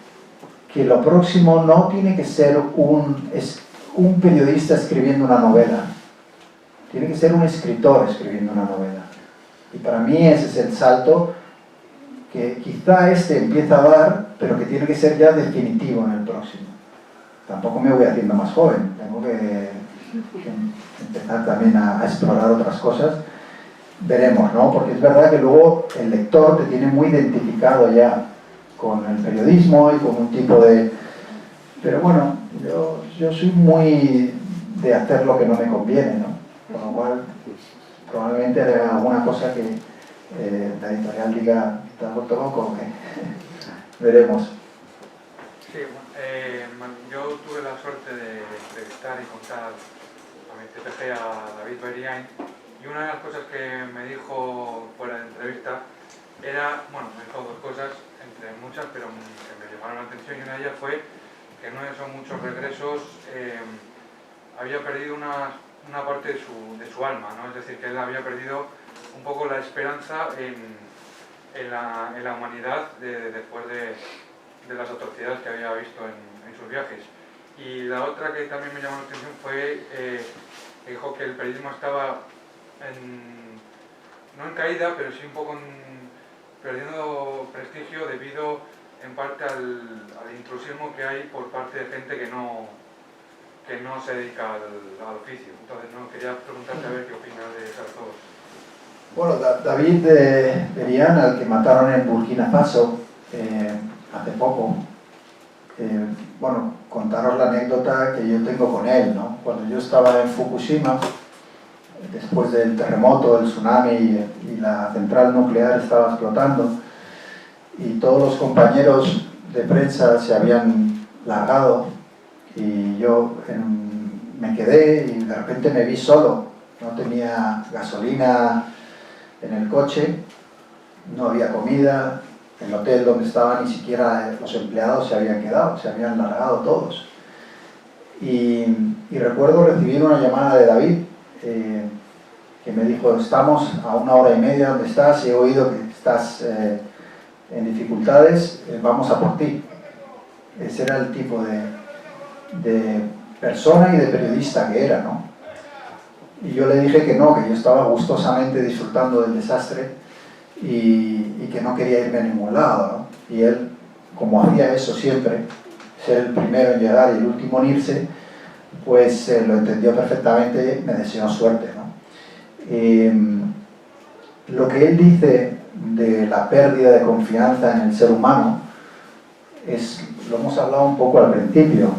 que lo próximo no tiene que ser un periodista escribiendo una novela, tiene que ser un escritor escribiendo una novela. Y para mí ese es el salto que quizá empieza a dar, pero que tiene que ser ya definitivo en el próximo. Tampoco me voy haciendo más joven, tengo que empezar también a explorar otras cosas. Veremos, ¿no? Porque es verdad que luego el lector te tiene muy identificado ya con el periodismo y con un tipo de... Pero bueno, yo soy muy de hacer lo que no me conviene, ¿no? Con lo cual, probablemente haré alguna cosa que la editorial diga, ¿te has vuelto loco o qué? Veremos. Sí, bueno, yo tuve la suerte de entrevistar y contar a mi CPG a David Beriain, y una de las cosas que me dijo fuera de entrevista era, bueno, me dijo dos cosas, entre muchas, pero que me llamaron la atención, y una de ellas fue que en uno de esos muchos regresos había perdido una parte de su alma, ¿no? Es decir, que él había perdido un poco la esperanza en la humanidad después de las atrocidades que había visto en sus viajes. Y la otra que también me llamó la atención fue que dijo que el periodismo estaba no en caída, pero sí un poco perdiendo prestigio debido en parte al intrusismo que hay por parte de gente que no se dedica al oficio. Entonces, no, quería preguntarte a ver qué opinas de esas dos. Bueno, David Beriain, al que mataron en Burkina Faso hace poco, bueno, contaros la anécdota que yo tengo con él, ¿no? Cuando yo estaba en Fukushima, después del terremoto, el tsunami y la central nuclear estaba explotando, y todos los compañeros de prensa se habían largado, y yo me quedé y de repente me vi solo, no tenía gasolina en el coche, no había comida, el hotel donde estaba ni siquiera los empleados se habían quedado, se habían largado todos. Y recuerdo recibir una llamada de David que me dijo: estamos a 1 hora y media donde estás, he oído que estás en dificultades, vamos a por ti. Ese era el tipo de persona y de periodista que era, ¿no? Y yo le dije que no, que yo estaba gustosamente disfrutando del desastre y que no quería irme a ningún lado, ¿no? Y él, como hacía eso siempre, ser el primero en llegar y el último en irse, pues lo entendió perfectamente, me deseó suerte, ¿no? Lo que él dice de la pérdida de confianza en el ser humano lo hemos hablado un poco al principio.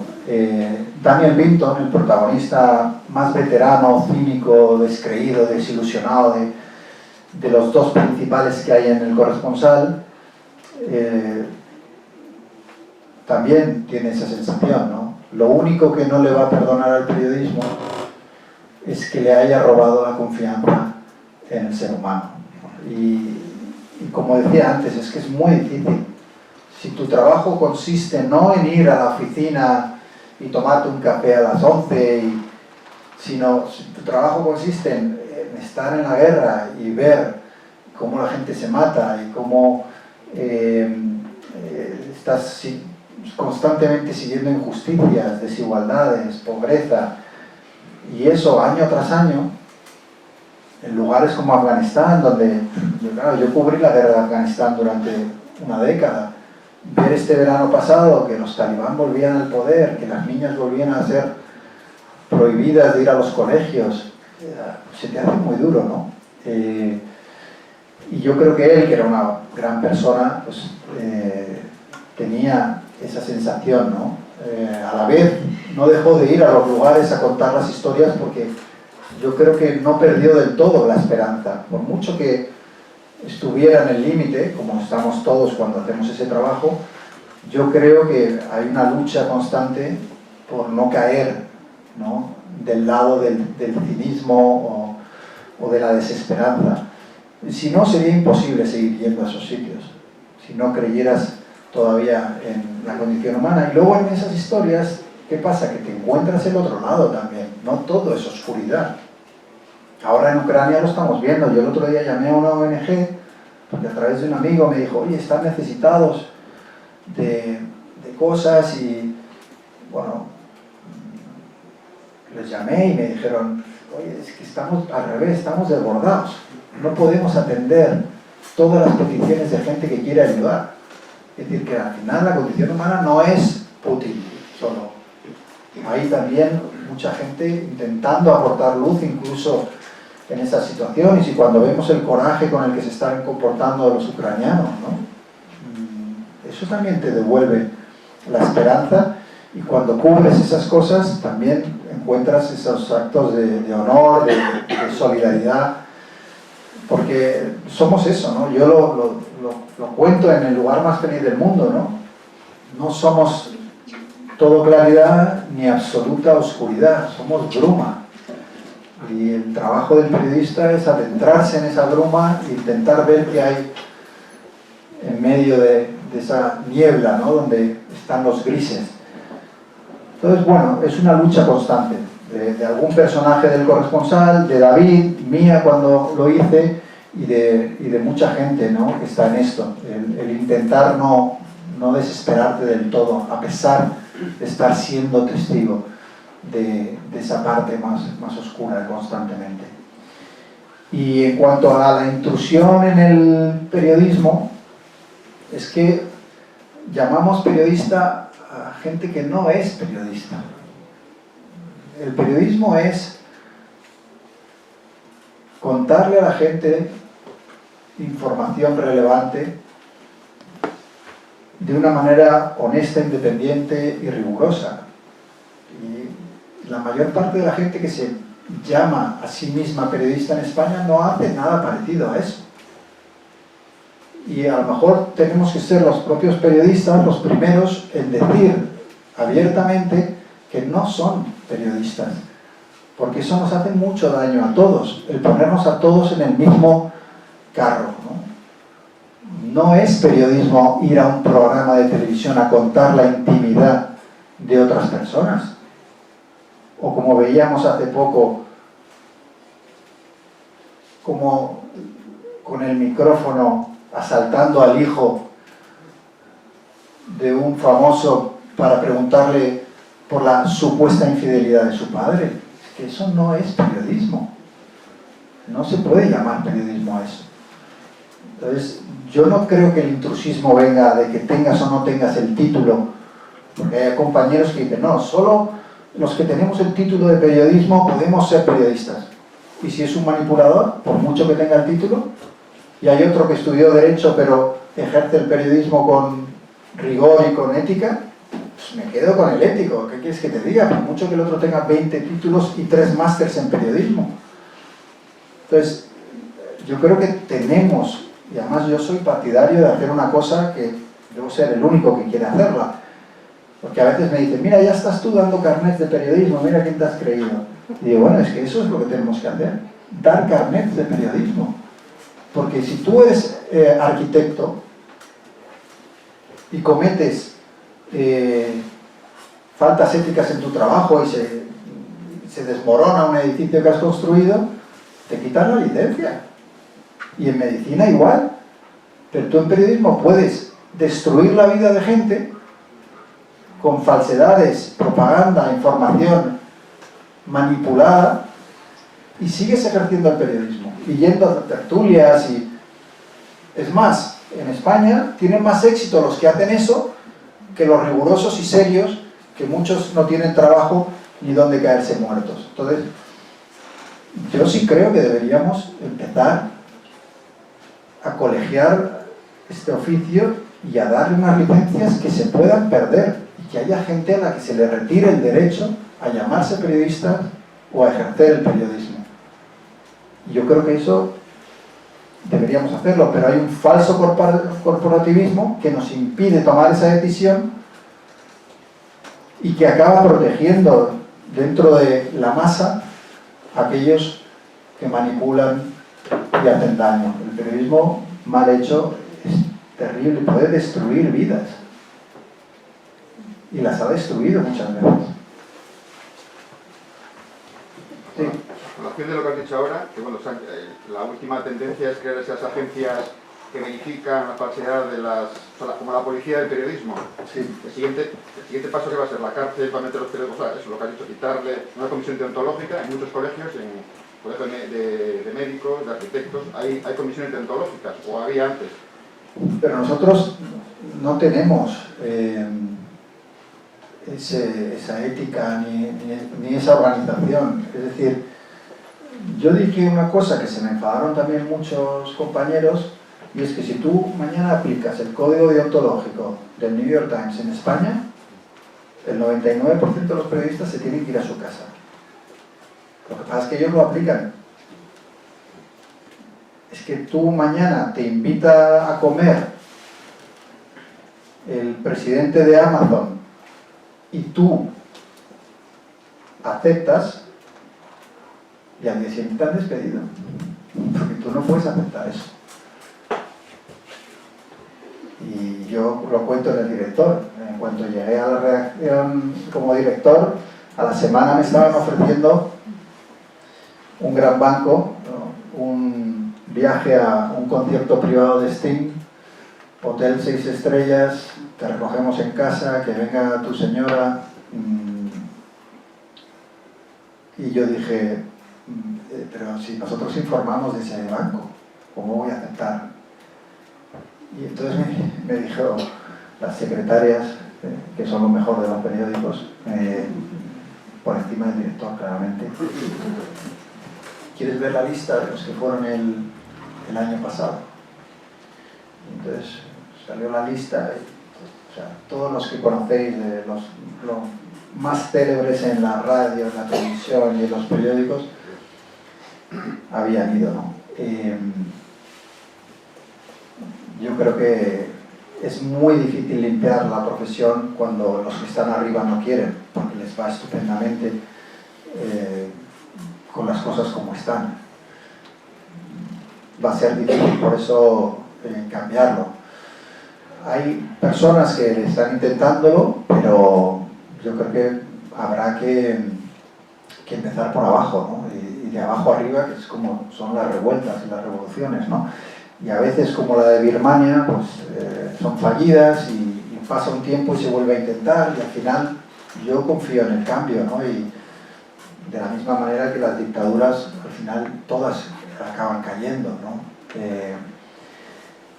Daniel Vinton, el protagonista más veterano, cínico, descreído, desilusionado de los dos principales que hay en El Corresponsal, también tiene esa sensación, ¿no? Lo único que no le va a perdonar al periodismo es que le haya robado la confianza en el ser humano. Y como decía antes, es que es muy difícil. Si tu trabajo consiste no en ir a la oficina y tomarte un café a las 11, sino si tu trabajo consiste en estar en la guerra y ver cómo la gente se mata y cómo estás constantemente siguiendo injusticias, desigualdades, pobreza, y eso año tras año, en lugares como Afganistán, donde claro, yo cubrí la guerra de Afganistán durante una década, ver este verano pasado que los talibán volvían al poder, que las niñas volvían a ser prohibidas de ir a los colegios, se te hace muy duro, ¿no? Y yo creo que él, que era una gran persona, pues tenía esa sensación, ¿no? A la vez no dejó de ir a los lugares a contar las historias, porque yo creo que no perdió del todo la esperanza, por mucho que estuviera en el límite, como estamos todos cuando hacemos ese trabajo. Yo creo que hay una lucha constante por no caer, ¿no?, del lado del cinismo o de la desesperanza. Si no, sería imposible seguir yendo a esos sitios, si no creyeras todavía en la condición humana. Y luego en esas historias, ¿qué pasa? Que te encuentras el otro lado también, no todo es oscuridad. Ahora en Ucrania lo estamos viendo. Yo el otro día llamé a una ONG porque a través de un amigo me dijo: oye, están necesitados de cosas y, bueno, les llamé y me dijeron, oye, es que estamos al revés, estamos desbordados, no podemos atender todas las peticiones de gente que quiere ayudar. Es decir, que al final la condición humana no es Putin solo. Hay también mucha gente intentando aportar luz incluso en esas situaciones, y cuando vemos el coraje con el que se están comportando los ucranianos, ¿no? Eso también te devuelve la esperanza, y cuando cubres esas cosas también encuentras esos actos de honor, de solidaridad, porque somos eso, ¿no? Yo lo cuento en el lugar más feliz del mundo, ¿no? No somos todo claridad ni absoluta oscuridad, somos bruma. Y el trabajo del periodista es adentrarse en esa bruma e intentar ver qué hay en medio de esa niebla, ¿no? Donde están los grises. Entonces, bueno, es una lucha constante de algún personaje del corresponsal, de David, mía cuando lo hice, y de mucha gente, ¿no? Que está en esto. El intentar no desesperarte del todo, a pesar de estar siendo testigo de esa parte más oscura constantemente. Y en cuanto a la intrusión en el periodismo, es que llamamos periodista a gente que no es periodista. El periodismo es contarle a la gente información relevante de una manera honesta, independiente y rigurosa. Y la mayor parte de la gente que se llama a sí misma periodista en España no hace nada parecido a eso. Y a lo mejor tenemos que ser los propios periodistas los primeros en decir abiertamente que no son periodistas, porque eso nos hace mucho daño a todos, el ponernos a todos en el mismo carro, ¿no? No es periodismo ir a un programa de televisión a contar la intimidad de otras personas, o como veíamos hace poco, como con el micrófono asaltando al hijo de un famoso para preguntarle por la supuesta infidelidad de su padre. Es que eso no es periodismo. No se puede llamar periodismo a eso. Entonces, yo no creo que el intrusismo venga de que tengas o no tengas el título, porque hay compañeros que dicen, no, solo los que tenemos el título de periodismo podemos ser periodistas. Y si es un manipulador, por mucho que tenga el título, y hay otro que estudió Derecho pero ejerce el periodismo con rigor y con ética, pues me quedo con el ético. ¿Qué quieres que te diga? Por mucho que el otro tenga 20 títulos y 3 másters en periodismo. Entonces, yo creo que tenemos, y además yo soy partidario de hacer una cosa que debo ser el único que quiere hacerla, porque a veces me dicen, mira, ya estás tú dando carnets de periodismo, mira quién te has creído. Y digo, bueno, es que eso es lo que tenemos que hacer, dar carnets de periodismo. Porque si tú eres arquitecto y cometes faltas éticas en tu trabajo y se desmorona un edificio que has construido, te quitan la licencia. Y en medicina igual. Pero tú en periodismo puedes destruir la vida de gente con falsedades, propaganda, información manipulada, y sigues ejerciendo el periodismo y yendo a tertulias. Y es más, en España tienen más éxito los que hacen eso que los rigurosos y serios, que muchos no tienen trabajo ni dónde caerse muertos. Entonces, yo sí creo que deberíamos empezar a colegiar este oficio y a darle unas licencias que se puedan perder, y que haya gente a la que se le retire el derecho a llamarse periodista o a ejercer el periodismo. Y yo creo que eso deberíamos hacerlo, pero hay un falso corporativismo que nos impide tomar esa decisión y que acaba protegiendo dentro de la masa a aquellos que manipulan y hacen daño. El periodismo mal hecho es terrible, puede destruir vidas, y las ha destruido muchas veces. Sí. A colación de lo que has dicho ahora, que bueno, la última tendencia es crear esas agencias que verifican la falsedad de las... como la policía del periodismo. Sí. El siguiente paso que va a ser la cárcel para meter los periódicos, eso es lo que ha dicho, quitarle una comisión deontológica. En muchos colegios, en colegios de médicos, de arquitectos, hay comisiones deontológicas, o había antes. Pero nosotros no tenemos esa ética ni esa organización. Es decir, yo dije una cosa que se me enfadaron también muchos compañeros, y es que si tú mañana aplicas el código deontológico del New York Times en España, el 99% de los periodistas se tienen que ir a su casa. Lo que pasa es que ellos lo aplican. Es que tú mañana te invita a comer el presidente de Amazon y tú aceptas, y al día siguiente te han despedido, porque tú no puedes aceptar eso. Y yo lo cuento en el director. En cuanto llegué a la redacción como director, a la semana me estaban ofreciendo un gran banco, ¿no? Un viaje a un concierto privado de Sting, hotel 6 estrellas, te recogemos en casa, que venga tu señora. Y yo dije, pero si nosotros informamos de ese banco, ¿cómo voy a aceptar? Y entonces me dijo las secretarias, que son lo mejor de los periódicos, por encima del director, claramente. ¿Quieres ver la lista de los que fueron el año pasado? Entonces salió la lista, o sea, todos los que conocéis, de los más célebres en la radio, en la televisión y en los periódicos, habían ido, ¿no? Yo creo que es muy difícil limpiar la profesión cuando los que están arriba no quieren, porque les va estupendamente con las cosas como están. Va a ser difícil, por eso, cambiarlo. Hay personas que están intentándolo, pero yo creo que habrá que empezar por abajo, ¿no? Y de abajo arriba, que es como son las revueltas y las revoluciones, ¿no? Y a veces, como la de Birmania, pues son fallidas y pasa un tiempo y se vuelve a intentar, y al final yo confío en el cambio, ¿no? Y de la misma manera que las dictaduras, al final todas acaban cayendo, ¿no?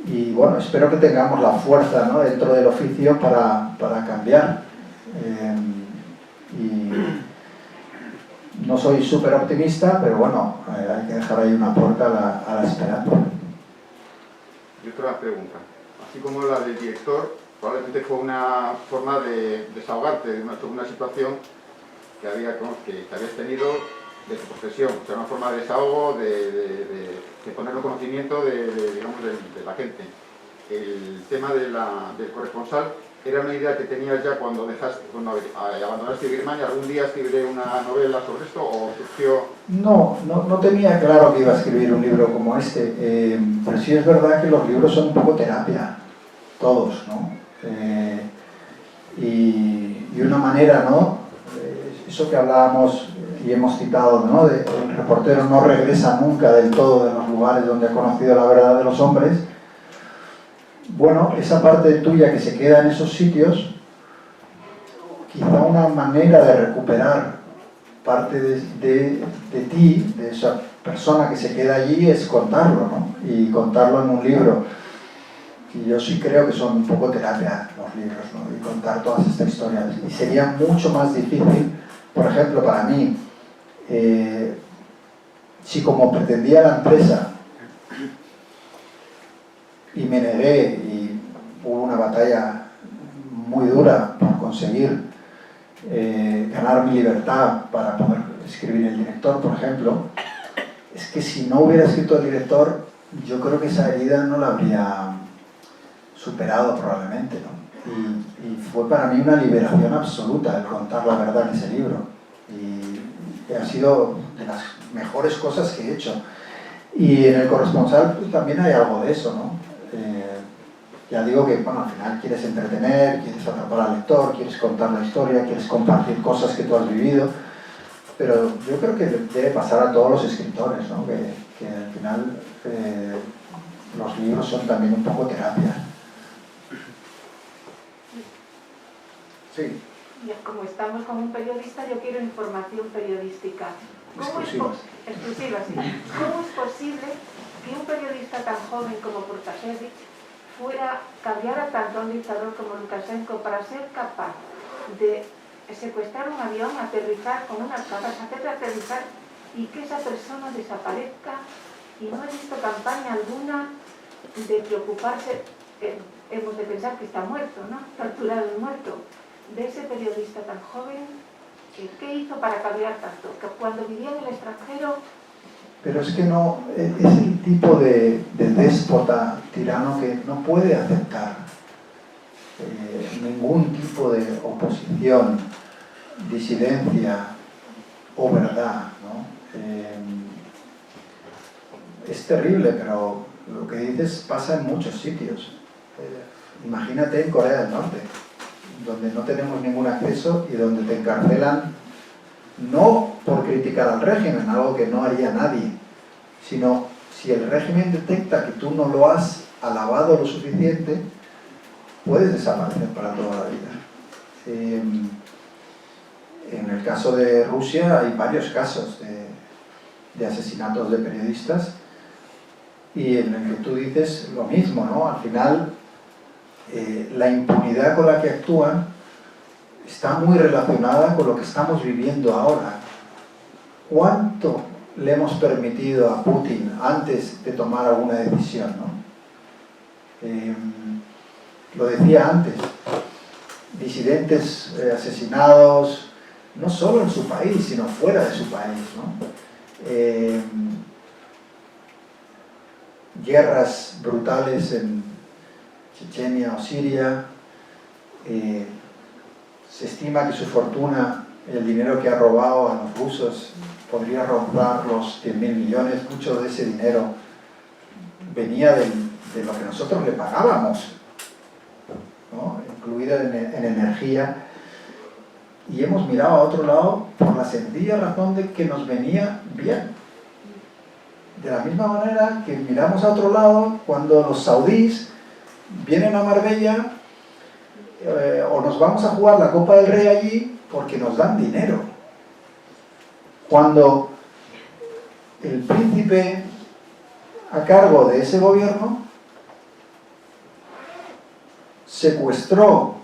Y bueno, espero que tengamos la fuerza, ¿no?, dentro del oficio para cambiar. Y no soy súper optimista, pero bueno, hay que dejar ahí una puerta a la esperanza. Y otra pregunta. Así como la del director, probablemente fue una forma de desahogarte de una situación que habías tenido de tu profesión. O sea, una forma de desahogo, de ponerlo en conocimiento digamos, de la gente. El tema del corresponsal era una idea que tenías ya cuando abandonaste Birmania. ¿Algún día escribiré una novela sobre esto o surgió...? No tenía claro que iba a escribir un libro como este, pero sí es verdad que los libros son un poco terapia, todos, ¿no? Y una manera, ¿no? Eso que hablábamos y hemos citado, ¿no? El reportero no regresa nunca del todo de los lugares donde ha conocido la verdad de los hombres. Bueno, esa parte tuya que se queda en esos sitios, quizá una manera de recuperar parte de ti, de esa persona que se queda allí, es contarlo, ¿no? Y contarlo en un libro. Y yo sí creo que son un poco terapia los libros, ¿no? Y contar todas estas historias. Y sería mucho más difícil, por ejemplo, para mí, si como pretendía la empresa y me negué y hubo una batalla muy dura por conseguir ganar mi libertad para poder escribir el director, por ejemplo, es que si no hubiera escrito el director, yo creo que esa herida no la habría superado probablemente, ¿no? Y fue para mí una liberación absoluta el contar la verdad en ese libro, y ha sido de las mejores cosas que he hecho. Y en el corresponsal pues, también hay algo de eso, ¿no? Ya digo que, bueno, al final quieres entretener, quieres atrapar al lector, quieres contar la historia, quieres compartir cosas que tú has vivido, pero yo creo que debe pasar a todos los escritores, ¿no? Que al final los libros son también un poco terapia. Sí. Como estamos con un periodista, yo quiero información periodística. Exclusivas. Exclusivas, sí. ¿Cómo es posible que un periodista tan joven como Protasevich cambiara tanto a un dictador como Lukashenko para ser capaz de secuestrar un avión, aterrizar con unas cámaras, hacerle aterrizar y que esa persona desaparezca? Y no he visto campaña alguna de preocuparse, hemos de pensar que está muerto, ¿no? Torturado y muerto. De ese periodista tan joven, ¿qué hizo para cambiar tanto? Que cuando vivía en el extranjero... Pero es que no, es el tipo de déspota tirano que no puede aceptar ningún tipo de oposición, disidencia o verdad, ¿no? Es terrible, pero lo que dices pasa en muchos sitios. Imagínate en Corea del Norte, donde no tenemos ningún acceso y donde te encarcelan no por criticar al régimen, algo que no haría nadie, sino si el régimen detecta que tú no lo has alabado lo suficiente, puedes desaparecer para toda la vida. En el caso de Rusia hay varios casos de asesinatos de periodistas y en el que tú dices lo mismo, ¿no? Al final la impunidad con la que actúan está muy relacionada con lo que estamos viviendo ahora. ¿Cuánto le hemos permitido a Putin antes de tomar alguna decisión, ¿no? Lo decía antes, disidentes asesinados, no solo en su país, sino fuera de su país, ¿no? Guerras brutales en Chechenia o Siria. Se estima que su fortuna, el dinero que ha robado a los rusos, podría rondar los 100.000 millones. Mucho de ese dinero venía de lo que nosotros le pagábamos, ¿no? Incluida en energía. Y hemos mirado a otro lado por la sencilla razón de que nos venía bien. De la misma manera que miramos a otro lado cuando los saudíes vienen a Marbella o nos vamos a jugar la Copa del Rey allí porque nos dan dinero. Cuando el príncipe a cargo de ese gobierno secuestró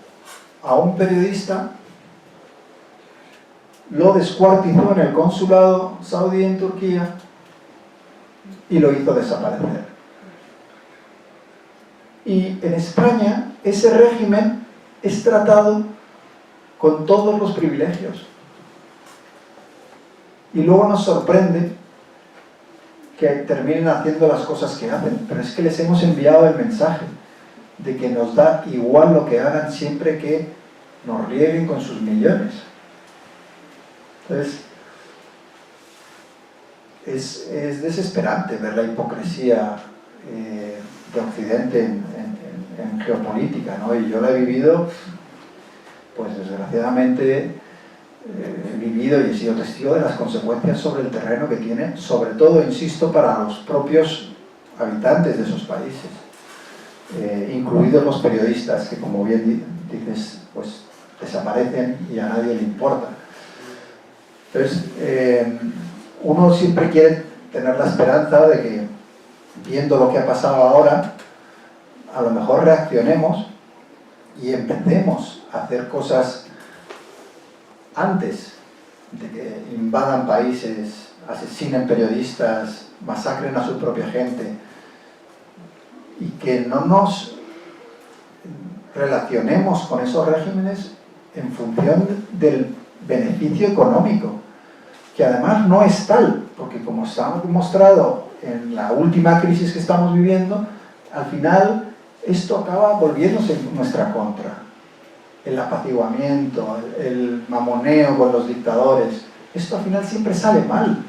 a un periodista, lo descuartizó en el consulado saudí en Turquía y lo hizo desaparecer. Y en España ese régimen es tratado con todos los privilegios. Y luego nos sorprende que terminen haciendo las cosas que hacen, pero es que les hemos enviado el mensaje de que nos da igual lo que hagan siempre que nos rieguen con sus millones. Entonces, es desesperante ver la hipocresía de Occidente en geopolítica, ¿no? Y yo la he vivido, pues desgraciadamente he vivido y he sido testigo de las consecuencias sobre el terreno que tiene, sobre todo, insisto, para los propios habitantes de esos países, incluidos los periodistas, que como bien dices, pues desaparecen y a nadie le importa. Entonces, uno siempre quiere tener la esperanza de que, viendo lo que ha pasado ahora, a lo mejor reaccionemos y empecemos a hacer cosas antes de que invadan países, asesinen periodistas, masacren a su propia gente, y que no nos relacionemos con esos regímenes en función del beneficio económico, que además no es tal, porque como está demostrado en la última crisis que estamos viviendo, al final esto acaba volviéndose en nuestra contra. El apaciguamiento, el mamoneo con los dictadores, esto al final siempre sale mal.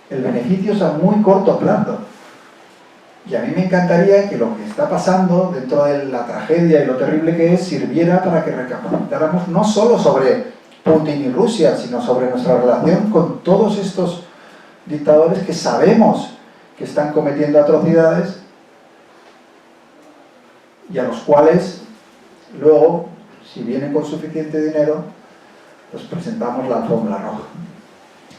El beneficio es a muy corto plazo. Y a mí me encantaría que lo que está pasando dentro de la tragedia y lo terrible que es, sirviera para que recapacitáramos no solo sobre Putin y Rusia, sino sobre nuestra relación con todos estos dictadores que sabemos que están cometiendo atrocidades y a los cuales luego, si vienen con suficiente dinero, pues presentamos la alfombra roja.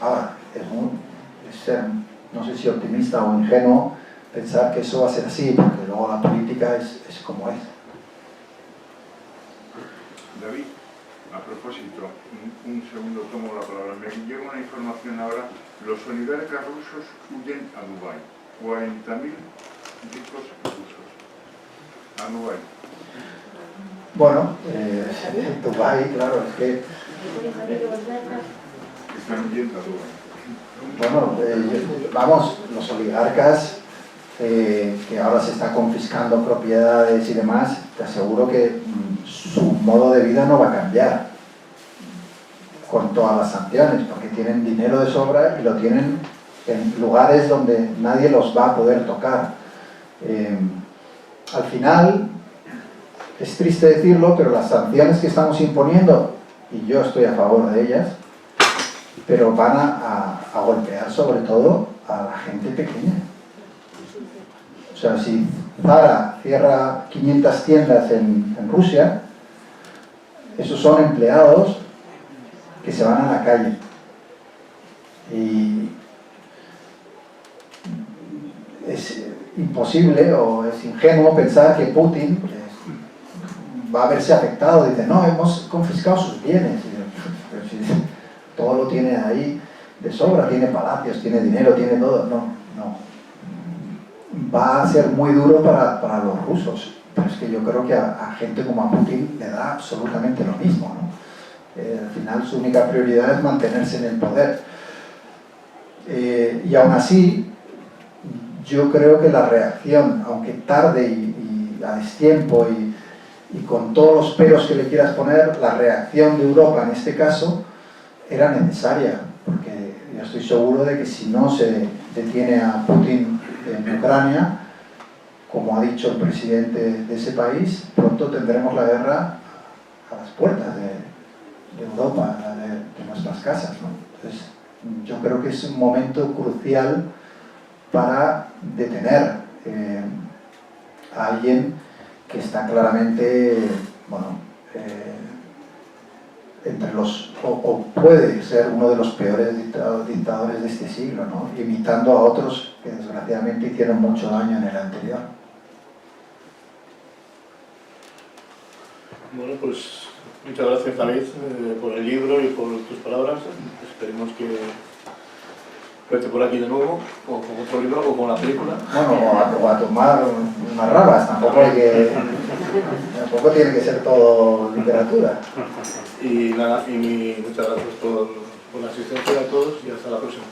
Ahora, es ser, no sé si optimista o ingenuo, pensar que eso va a ser así, porque luego la política es como es. David, a propósito, un segundo tomo la palabra. Me llega una información ahora. Los oligarcas rusos huyen a Dubái. 40.000 ricos rusos. A Dubái. Bueno, Dubái, claro, es que... Están huyendo a Dubái. Bueno, vamos, los oligarcas que ahora se están confiscando propiedades y demás, te aseguro que su modo de vida no va a cambiar con todas las sanciones, porque tienen dinero de sobra y lo tienen en lugares donde nadie los va a poder tocar. Al final, es triste decirlo, pero las sanciones que estamos imponiendo, y yo estoy a favor de ellas, pero van a golpear sobre todo a la gente pequeña. O sea, si Zara cierra 500 tiendas en Rusia, esos son empleados que se van a la calle. Y es imposible o es ingenuo pensar que Putin va a verse afectado. Dice, no, hemos confiscado sus bienes. Pero si todo lo tiene ahí de sobra, tiene palacios, tiene dinero, tiene todo. No. Va a ser muy duro para los rusos, pero es que yo creo que a gente como a Putin le da absolutamente lo mismo, ¿no? Al final su única prioridad es mantenerse en el poder. Y aún así, yo creo que la reacción, aunque tarde y a destiempo y con todos los peros que le quieras poner, la reacción de Europa en este caso era necesaria, porque yo estoy seguro de que si no se detiene a Putin en Ucrania, como ha dicho el presidente de ese país, pronto tendremos la guerra a las puertas de Europa, de nuestras casas, ¿no? Entonces, yo creo que es un momento crucial para detener a alguien que está claramente, bueno, entre los, o puede ser uno de los peores dictadores de este siglo, ¿no? Imitando a otros que desgraciadamente hicieron mucho daño en el anterior. Bueno, pues muchas gracias, David, por el libro y por tus palabras. Esperemos que verte por aquí de nuevo, o con otro libro, o con la película. Bueno, o a tomar unas rabas, tampoco tiene que ser todo literatura. Y nada, muchas gracias por la asistencia a todos y hasta la próxima.